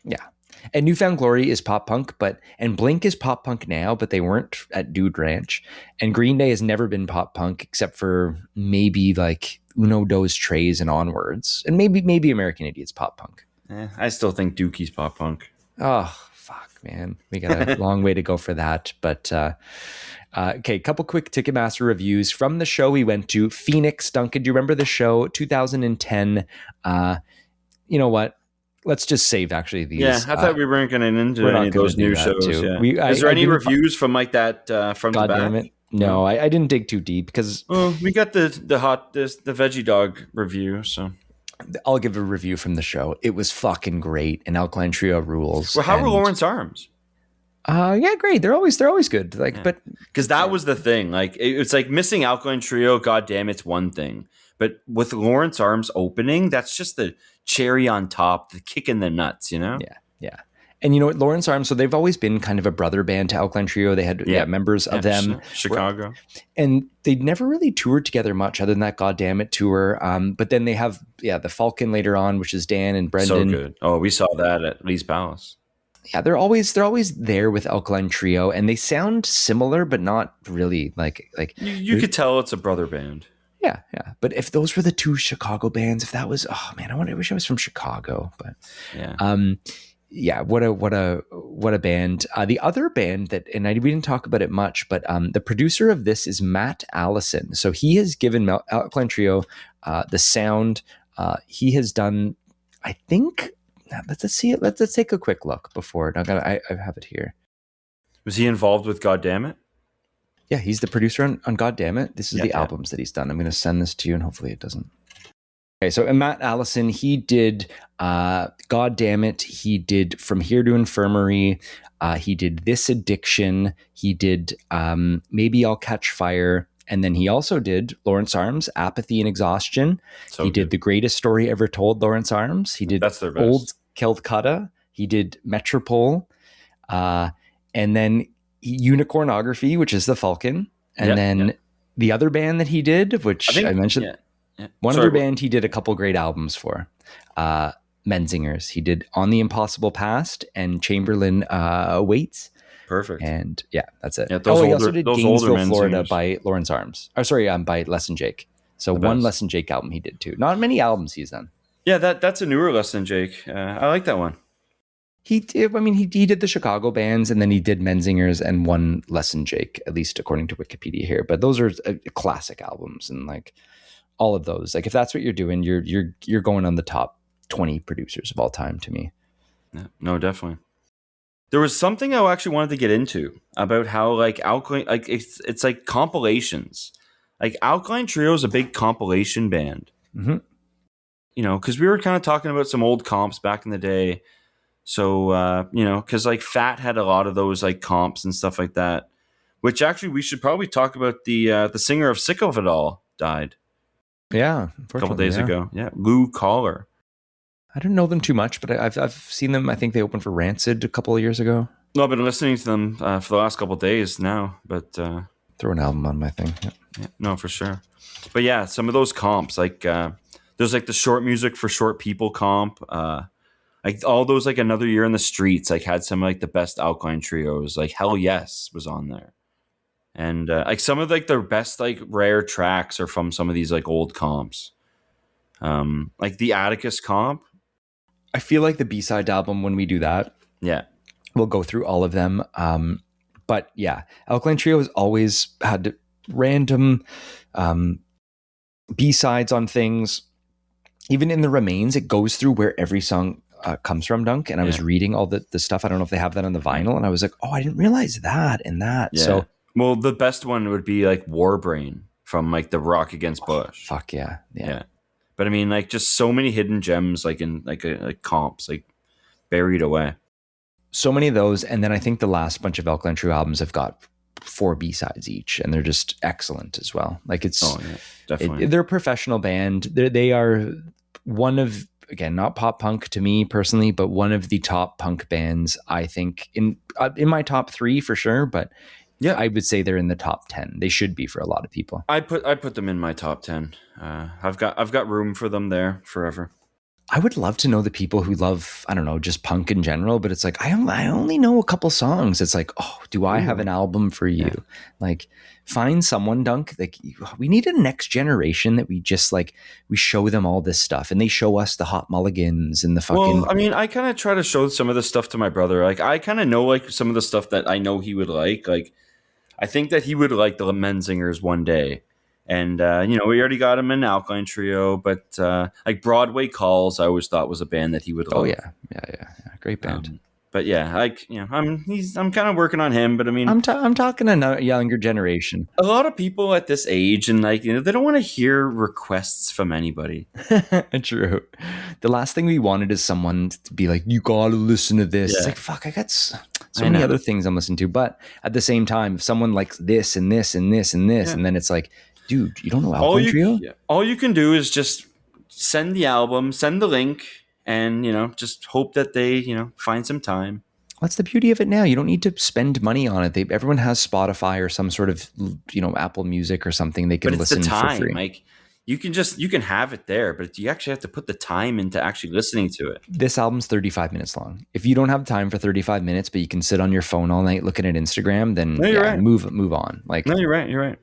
Yeah. And Newfound Glory is pop punk, and Blink is pop punk now, but they weren't at Dude Ranch. And Green Day has never been pop punk except for maybe like Uno Dos Tres and onwards. And maybe American Idiot's pop punk. I still think Dookie's pop punk. Oh, fuck, man. We got a long way to go for that. But okay, a couple quick Ticketmaster reviews from the show we went to. Phoenix, Duncan, do you remember the show? 2010. You know what? Let's just save actually these. Yeah, I thought we weren't going to into any of those new shows. Yeah. Is there any reviews from like that from the back? Goddamnit. No, I didn't dig too deep because we got the veggie dog review. So I'll give a review from the show. It was fucking great, and Alkaline Trio rules. Well, how were Lawrence Arms? Yeah, great. They're always good. Like, but because that was the thing. Like, it's like missing Alkaline Trio. Goddamn, it's one thing. But with Lawrence Arms opening, that's just the cherry on top, the kick in the nuts, you know? Yeah. And you know what, Lawrence Arms, so they've always been kind of a brother band to Alkaline Trio. They had members of them. Chicago. And they'd never really toured together much other than that Goddamnit tour. But then they have, the Falcon later on, which is Dan and Brendan. So good. Oh, we saw that at Lee's Palace. Yeah, they're always there with Alkaline Trio, and they sound similar, but not really like you could tell it's a brother band. Yeah. But if those were the two Chicago bands, if that was, oh man, I wish I was from Chicago. But what a band. The other band that, and we didn't talk about it much, but the producer of this is Matt Allison. So he has given Alkaline Trio the sound. He has done, I think. Let's see it. Let's take a quick look before. I have it here. Was he involved with Goddamnit? Yeah, he's the producer on Goddamnit. This is the albums that he's done. I'm going to send this to you, and hopefully it doesn't. Okay, so Matt Allison, he did Goddamnit. He did From Here to Infirmary. He did This Addiction. He did Maybe I'll Catch Fire. And then he also did Lawrence Arms, Apathy and Exhaustion. He did The Greatest Story Ever Told, Lawrence Arms. He did Old Calcutta. He did Metropole. And then Unicornography, which is the Falcon. And the other band that he did, which I mentioned, one other band he did a couple great albums for, Menzingers. He did On the Impossible Past and Chamberlain Waits. Perfect. And that's it. Yeah, he also did Gainesville, Florida by Lawrence Arms. By Les and Jake. So one Les and Jake album he did too. Not many albums he's done. Yeah, that's a newer Les and Jake. I like that one. He did. I mean, he did the Chicago bands, and then he did Menzingers and one Les and Jake, at least according to Wikipedia here. But those are classic albums, and like all of those. Like if that's what you're doing, you're going on the top 20 producers of all time to me. Yeah, no, definitely. There was something I actually wanted to get into about how like Alkaline, like it's like compilations. Like Alkaline Trio is a big compilation band. Mm-hmm. You know, because we were kind of talking about some old comps back in the day. So, because like Fat had a lot of those like comps and stuff like that, which actually we should probably talk about the singer of Sick of It All died. Yeah. A couple days ago. Yeah. Lou Collar. I don't know them too much, but I've seen them. I think they opened for Rancid a couple of years ago. No, I've been listening to them for the last couple of days now, but throw an album on my thing. Yeah, no, for sure. But yeah, some of those comps, like there's like the Short Music for Short People comp, like all those, like Another Year in the Streets, like had some like the best Alkaline Trios. Like Hell Yes was on there, and like some of like their best like rare tracks are from some of these like old comps, like the Atticus comp. I feel like the B-side album, when we do that, we'll go through all of them. But yeah, Alkaline Trio has always had random B-sides on things. Even in the Remains, it goes through where every song comes from, Dunk. And I was reading all the stuff. I don't know if they have that on the vinyl. And I was like, oh, I didn't realize that and that. Yeah. So, well, the best one would be like Warbrain from like the Rock Against Bush. Fuck yeah. But I mean, like just so many hidden gems, like in like comps, like buried away. So many of those. And then I think the last bunch of Alkaline Trio albums have got 4 B-sides each, and they're just excellent as well. Like definitely. They're a professional band. They are one of, again, not pop punk to me personally, but one of the top punk bands, I think, in my top 3 for sure. But yeah, I would say they're in the top 10. They should be for a lot of people. I put them in my top 10. I've got room for them there forever. I would love to know the people who love, I don't know, just punk in general, but it's like, I only know a couple songs. It's like, oh, do I have an album for you? Yeah. Like, find someone, Dunk. Like, we need a next generation that we just like, we show them all this stuff, and they show us the Hot Mulligans and the fucking. Well, I mean, I kind of try to show some of the stuff to my brother. Like, I kind of know like some of the stuff that I know he would like. Like, I think that he would like the Menzingers one day. And, we already got him in Alkaline Trio, but like Broadway Calls, I always thought was a band that he would love. Oh, yeah. Great band. But yeah, I'm kind of working on him, but I mean, I'm talking a younger generation. A lot of people at this age, and like, they don't want to hear requests from anybody. True. The last thing we wanted is someone to be like, you gotta listen to this. Yeah. It's like, fuck, I got so many other things I'm listening to. But at the same time, if someone likes this and this and this and this, and then it's like, dude, you don't know Alkaline Trio? All you can do is just send the album, send the link, and, just hope that they, find some time. That's the beauty of it now. You don't need to spend money on it. Everyone has Spotify or some sort of, Apple Music or something they can listen for free. Like, you can have it there, but you actually have to put the time into actually listening to it. This album's 35 minutes long. If you don't have time for 35 minutes, but you can sit on your phone all night looking at Instagram, then right. move on. Like, no, you're right.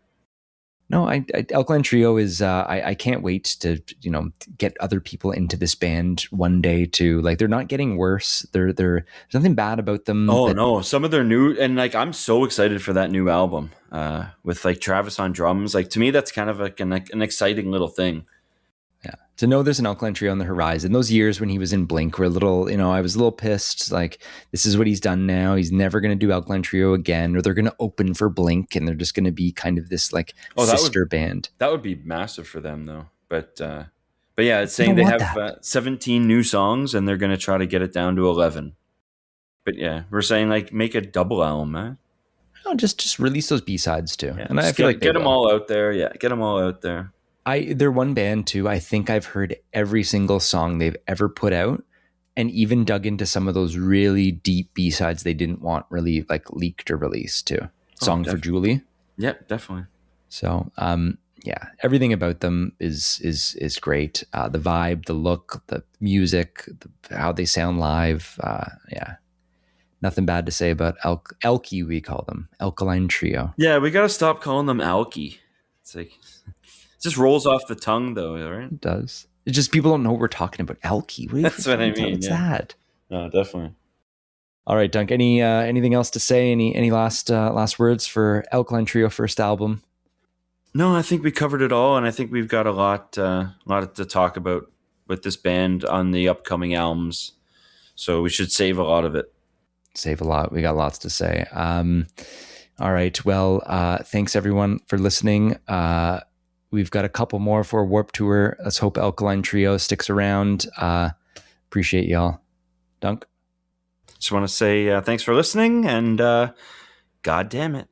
No, Alkaline Trio is. I can't wait to get other people into this band one day too. Like, they're not getting worse. There's nothing bad about them. Oh no, some of their new, and like, I'm so excited for that new album with like Travis on drums. Like, to me, that's kind of like an exciting little thing. Yeah, to know there's an Alkaline Trio on the horizon. Those years when he was in Blink were a little, I was a little pissed. Like, this is what he's done now. He's never going to do Alkaline Trio again, or they're going to open for Blink, and they're just going to be kind of this like sister band. That would be massive for them, though. But yeah, it's saying they have 17 new songs, and they're going to try to get it down to 11. But yeah, we're saying like make a double album, man. No, just release those B-sides too, and I feel like get them all out there. Yeah, get them all out there. They're one band too. I think I've heard every single song they've ever put out, and even dug into some of those really deep B-sides they didn't want really like leaked or released too. Song for Julie. Yep, definitely. So, everything about them is great. The vibe, the look, the music, how they sound live. Nothing bad to say about Alky. We call them Alkaline Trio. Yeah, we got to stop calling them Alky. It's like, it just rolls off the tongue, though, right? It does. It's just people don't know we're talking about Alky. That's what I mean. What's that? No, definitely. All right, Dunk. Anything else to say? Any last words for Alkaline Trio first album? No, I think we covered it all, and I think we've got a lot to talk about with this band on the upcoming albums. So we should save a lot of it. Save a lot. We got lots to say. All right. Well, thanks everyone for listening. We've got a couple more for Warped Tour. Let's hope Alkaline Trio sticks around. Appreciate y'all. Dunk. Just want to say thanks for listening, and God damn it.